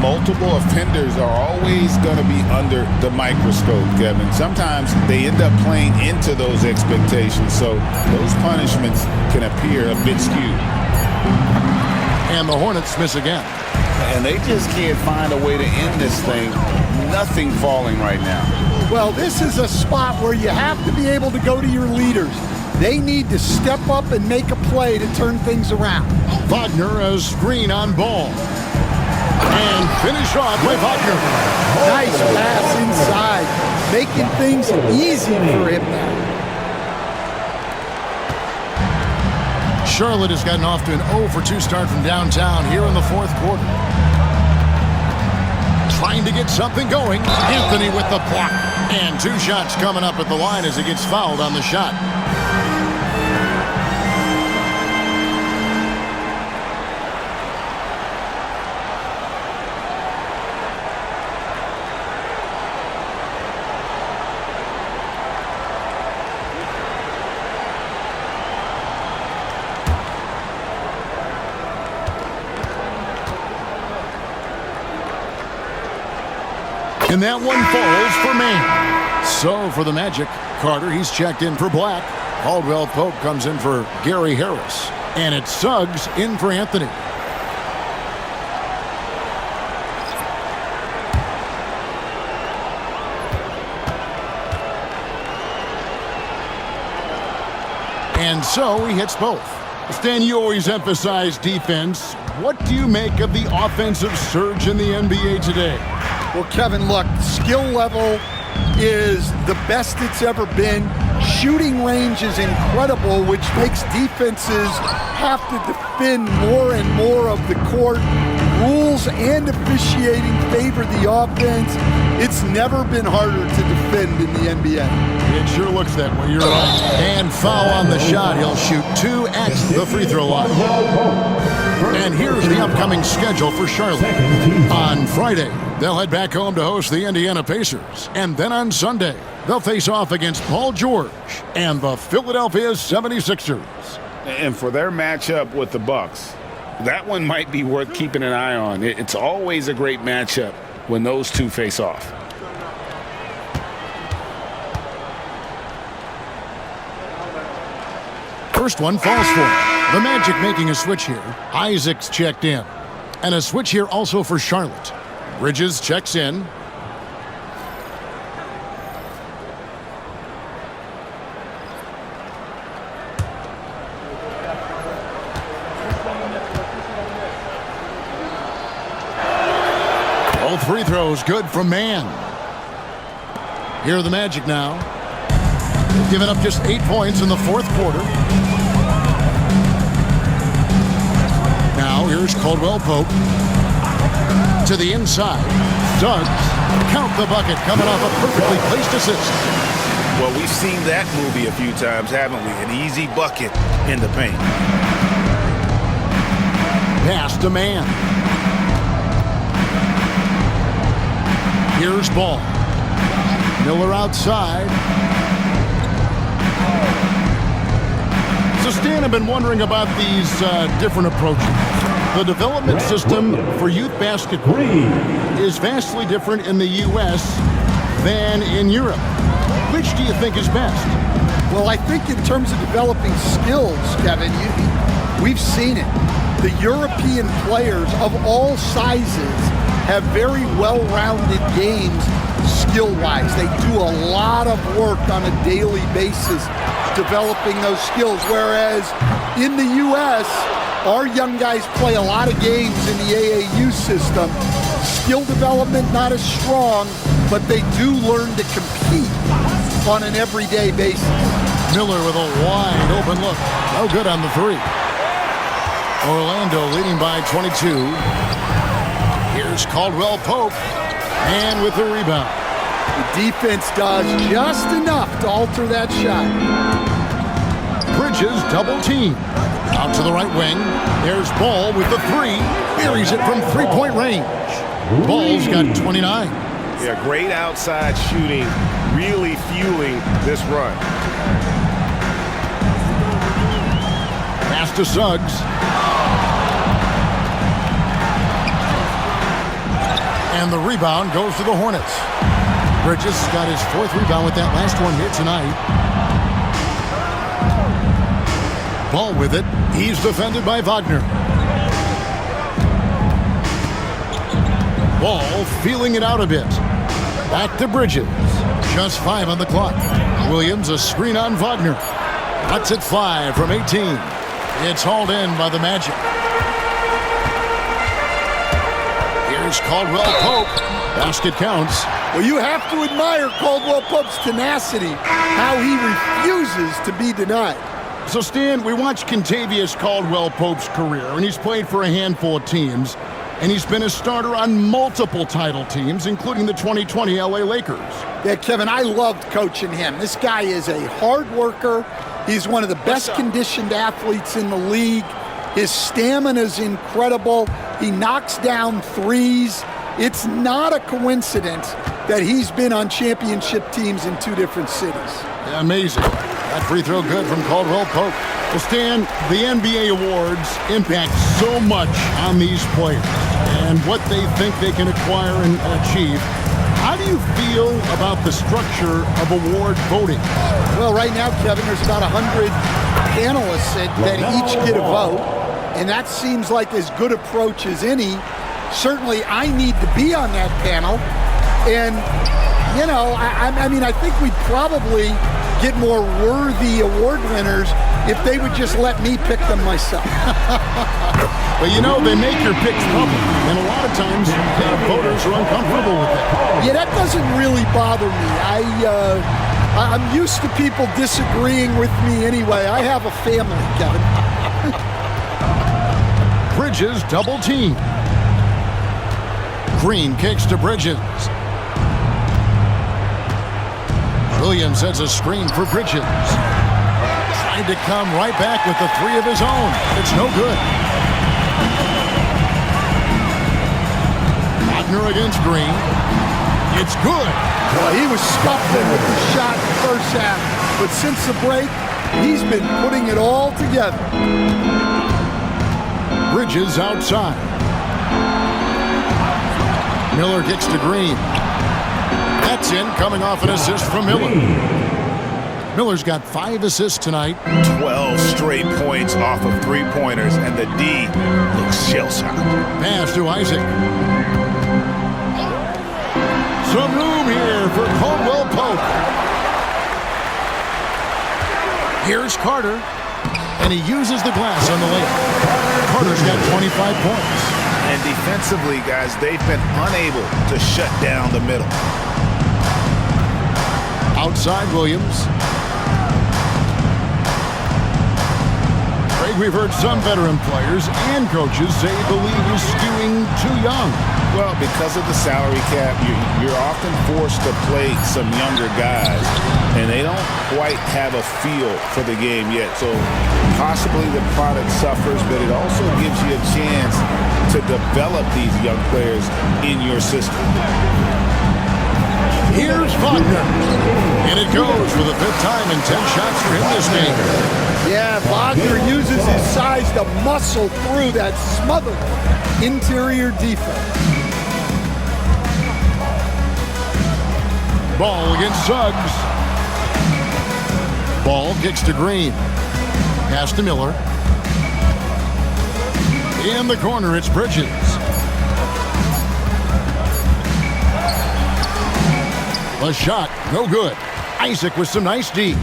D: Multiple offenders are always going to be under the microscope, Kevin. Sometimes they end up playing into those expectations, so those punishments can appear a bit skewed.
A: And the Hornets miss again.
D: And they just can't find a way to end this thing. Nothing falling right now.
B: Well, this is a spot where you have to be able to go to your leaders. They need to step up and make a play to turn things around.
A: Wagner a screen on Ball. And finish off by Wagner.
B: Nice pass inside, making things easy for him now.
A: Charlotte has gotten off to an 0 for 2 start from downtown here in the fourth quarter. Trying to get something going. Anthony with the block. And 2 shots coming up at the line as he gets fouled on the shot. And that one falls for Maine. So for the Magic, Carter, he's checked in for Black. Caldwell Pope comes in for Gary Harris. And it's Suggs in for Anthony. And so he hits both. Stan, you always emphasize defense. What do you make of the offensive surge in the NBA today?
B: Well, Kevin, look, skill level is the best it's ever been. Shooting range is incredible, which makes defenses have to defend more and more of the court. Rules and officiating favor the offense. It's never been harder to defend in the NBA.
A: It sure looks that way. You're right. And foul on the shot. He'll shoot 2 at the free throw line. And here's the upcoming schedule for Charlotte. On Friday, they'll head back home to host the Indiana Pacers. And then on Sunday, they'll face off against Paul George and the Philadelphia 76ers.
F: And for their matchup with the Bucks, that one might be worth keeping an eye on. It's always a great matchup when those two face off.
A: First one falls for it. The Magic making a switch here. Isaac's checked in. And a switch here also for Charlotte. Bridges checks in. Both free throws good from Mann. Here are the Magic now. They've given up just 8 points in the fourth quarter. Now here's Caldwell Pope. To the inside. Suggs. Count the bucket coming off a perfectly placed assist.
D: Well, we've seen that movie a few times, haven't we? An easy bucket in the paint.
A: Pass to Mann. Here's Ball. Miller outside. So Stan, I've been wondering about these different approaches. The development system for youth basketball is vastly different in the U.S. than in Europe. Which do you think is best?
B: Well, I think in terms of developing skills, Kevin, we've seen it. The European players of all sizes have very well-rounded games skill-wise. They do a lot of work on a daily basis developing those skills, whereas in the U.S., our young guys play a lot of games in the AAU system. Skill development not as strong, but they do learn to compete on an everyday basis.
A: Miller with a wide open look. No good on the three. Orlando leading by 22. Here's Caldwell Pope, and with the rebound.
B: The defense does just enough to alter that shot.
A: Bridges double team. Out to the right wing. There's Ball with the three. Buries it from three-point range. Ball's got 29.
J: Yeah, great outside shooting, really fueling this run.
A: Pass to Suggs. And the rebound goes to the Hornets. Bridges got his fourth rebound with that last one here tonight. Ball with it. He's defended by Wagner. Ball feeling it out a bit. Back to Bridges. Just 5 on the clock. Williams a screen on Wagner. Cuts it 5 from 18. It's hauled in by the Magic. Here's Caldwell Pope. Basket counts.
B: Well, you have to admire Caldwell Pope's tenacity, how he refuses to be denied.
A: So, Stan, we watched Kentavious Caldwell Pope's career, and he's played for a handful of teams, and he's been a starter on multiple title teams, including the 2020 LA Lakers.
B: Yeah, Kevin, I loved coaching him. This guy is a hard worker. He's one of the best conditioned athletes in the league. His stamina is incredible. He knocks down threes. It's not a coincidence that he's been on championship teams in 2 different cities.
A: Amazing. That free throw good from Caldwell Pope. Well, Stan, the NBA awards impact so much on these players and what they think they can acquire and achieve. How do you feel about the structure of award voting?
B: Well, right now, Kevin, there's about 100 panelists that each get a vote, and that seems like as good approach as any. Certainly, I need to be on that panel, and, you know, I mean, I think we'd probably get more worthy award winners if they would just let me pick them myself.
A: But you know, they make your picks public, and a lot of times voters are uncomfortable with it.
B: Yeah, that doesn't really bother me. I'm used to people disagreeing with me anyway. I have a family, Kevin.
A: Bridges double team. Green kicks to Bridges. Williams sets a screen for Bridges. Tried to come right back with the three of his own. It's no good. Wagner against Green. It's good.
B: Well, he was scuffling with the shot in the first half, but since the break, he's been putting it all together.
A: Bridges outside. Miller kicks to Green. That's in, coming off an assist from Miller. Miller's got 5 assists tonight.
D: 12 straight points off of three-pointers, and the D looks shell-shocked.
A: Pass to Isaac. Some room here for Caldwell Pope. Here's Carter, and he uses the glass on the layup. Carter's got 25 points.
D: And defensively, guys, they've been unable to shut down the middle.
A: Outside Williams. Craig, we've heard some veteran players and coaches say the league is skewing too young.
D: Well, because of the salary cap, you're often forced to play some younger guys, and they don't quite have a feel for the game yet. So possibly the product suffers, but it also gives you a chance to develop these young players in your system.
A: Here's Wagner, and it goes for the 5th time in 10 shots for him this game.
B: Yeah, Wagner uses his size to muscle through that smothered interior defense.
A: Ball against Suggs. Ball kicks to Green. Pass to Miller. In the corner, it's Bridges. A shot, no good. Isaac with some nice D.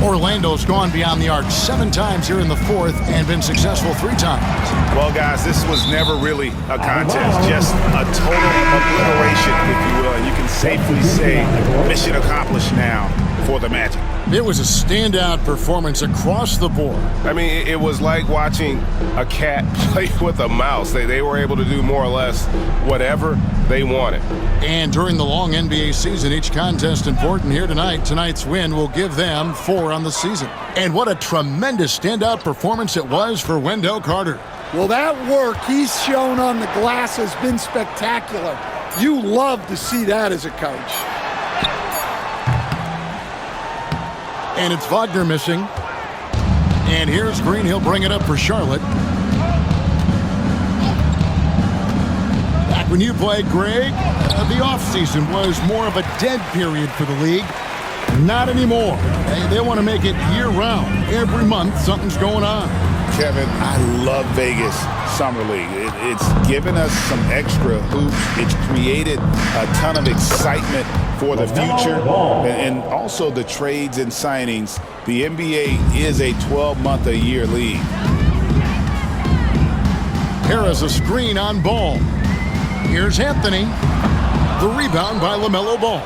A: Orlando's gone beyond the arc 7 times here in the 4th and been successful 3 times.
F: Well, guys, this was never really a contest, just a total obliteration, if you will. And you can safely say mission accomplished now for the Magic.
A: It was a standout performance across the board.
J: I mean, it was like watching a cat play with a mouse. They were able to do more or less whatever they wanted.
A: And during the long NBA season, each contest important here tonight. Tonight's win will give them 4 on the season. And what a tremendous standout performance it was for Wendell Carter.
B: Well, that work he's shown on the glass has been spectacular. You love to see that as a coach.
A: And it's Wagner missing. And here's Green. He'll bring it up for Charlotte. Back when you played, Greg, the offseason was more of a dead period for the league. Not anymore. They want to make it year-round. Every month, something's going on.
D: Kevin, I love Vegas Summer League. It's given us some extra hoops. It's created a ton of excitement for the future, and also the trades and signings. The NBA is a 12-month-a-year league.
A: Harris a screen on Ball. Here's Anthony. The rebound by LaMelo Ball.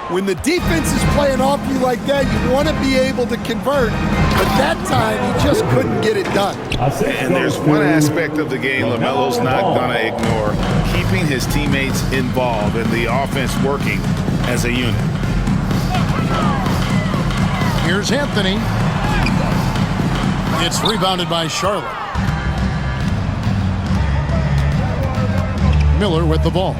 B: When the defense is playing off you like that, you want to be able to convert. But that time, he just couldn't get it done.
F: And there's one aspect of the game LaMelo's not going to ignore: keeping his teammates involved and the offense working as a unit.
A: Here's Anthony. It's rebounded by Charlotte. Miller with the ball.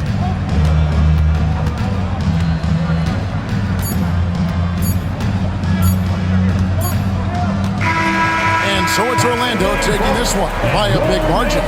A: So it's Orlando taking this one by a big margin.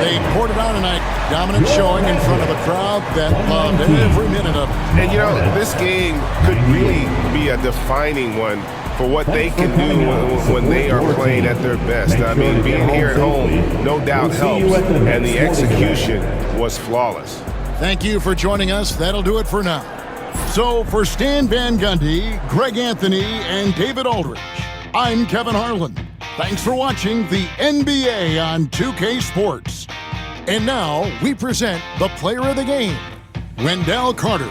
A: They poured it on tonight. Dominant showing in front of a crowd that loved every minute of it.
J: And, you know, this game could really be a defining one for what they can do when they are playing at their best. I mean, being here at home no doubt helps, and the execution was flawless.
A: Thank you for joining us. That'll do it for now. So for Stan Van Gundy, Greg Anthony, and David Aldridge, I'm Kevin Harlan. Thanks for watching the NBA on 2K Sports. And now we present the player of the game, Wendell Carter.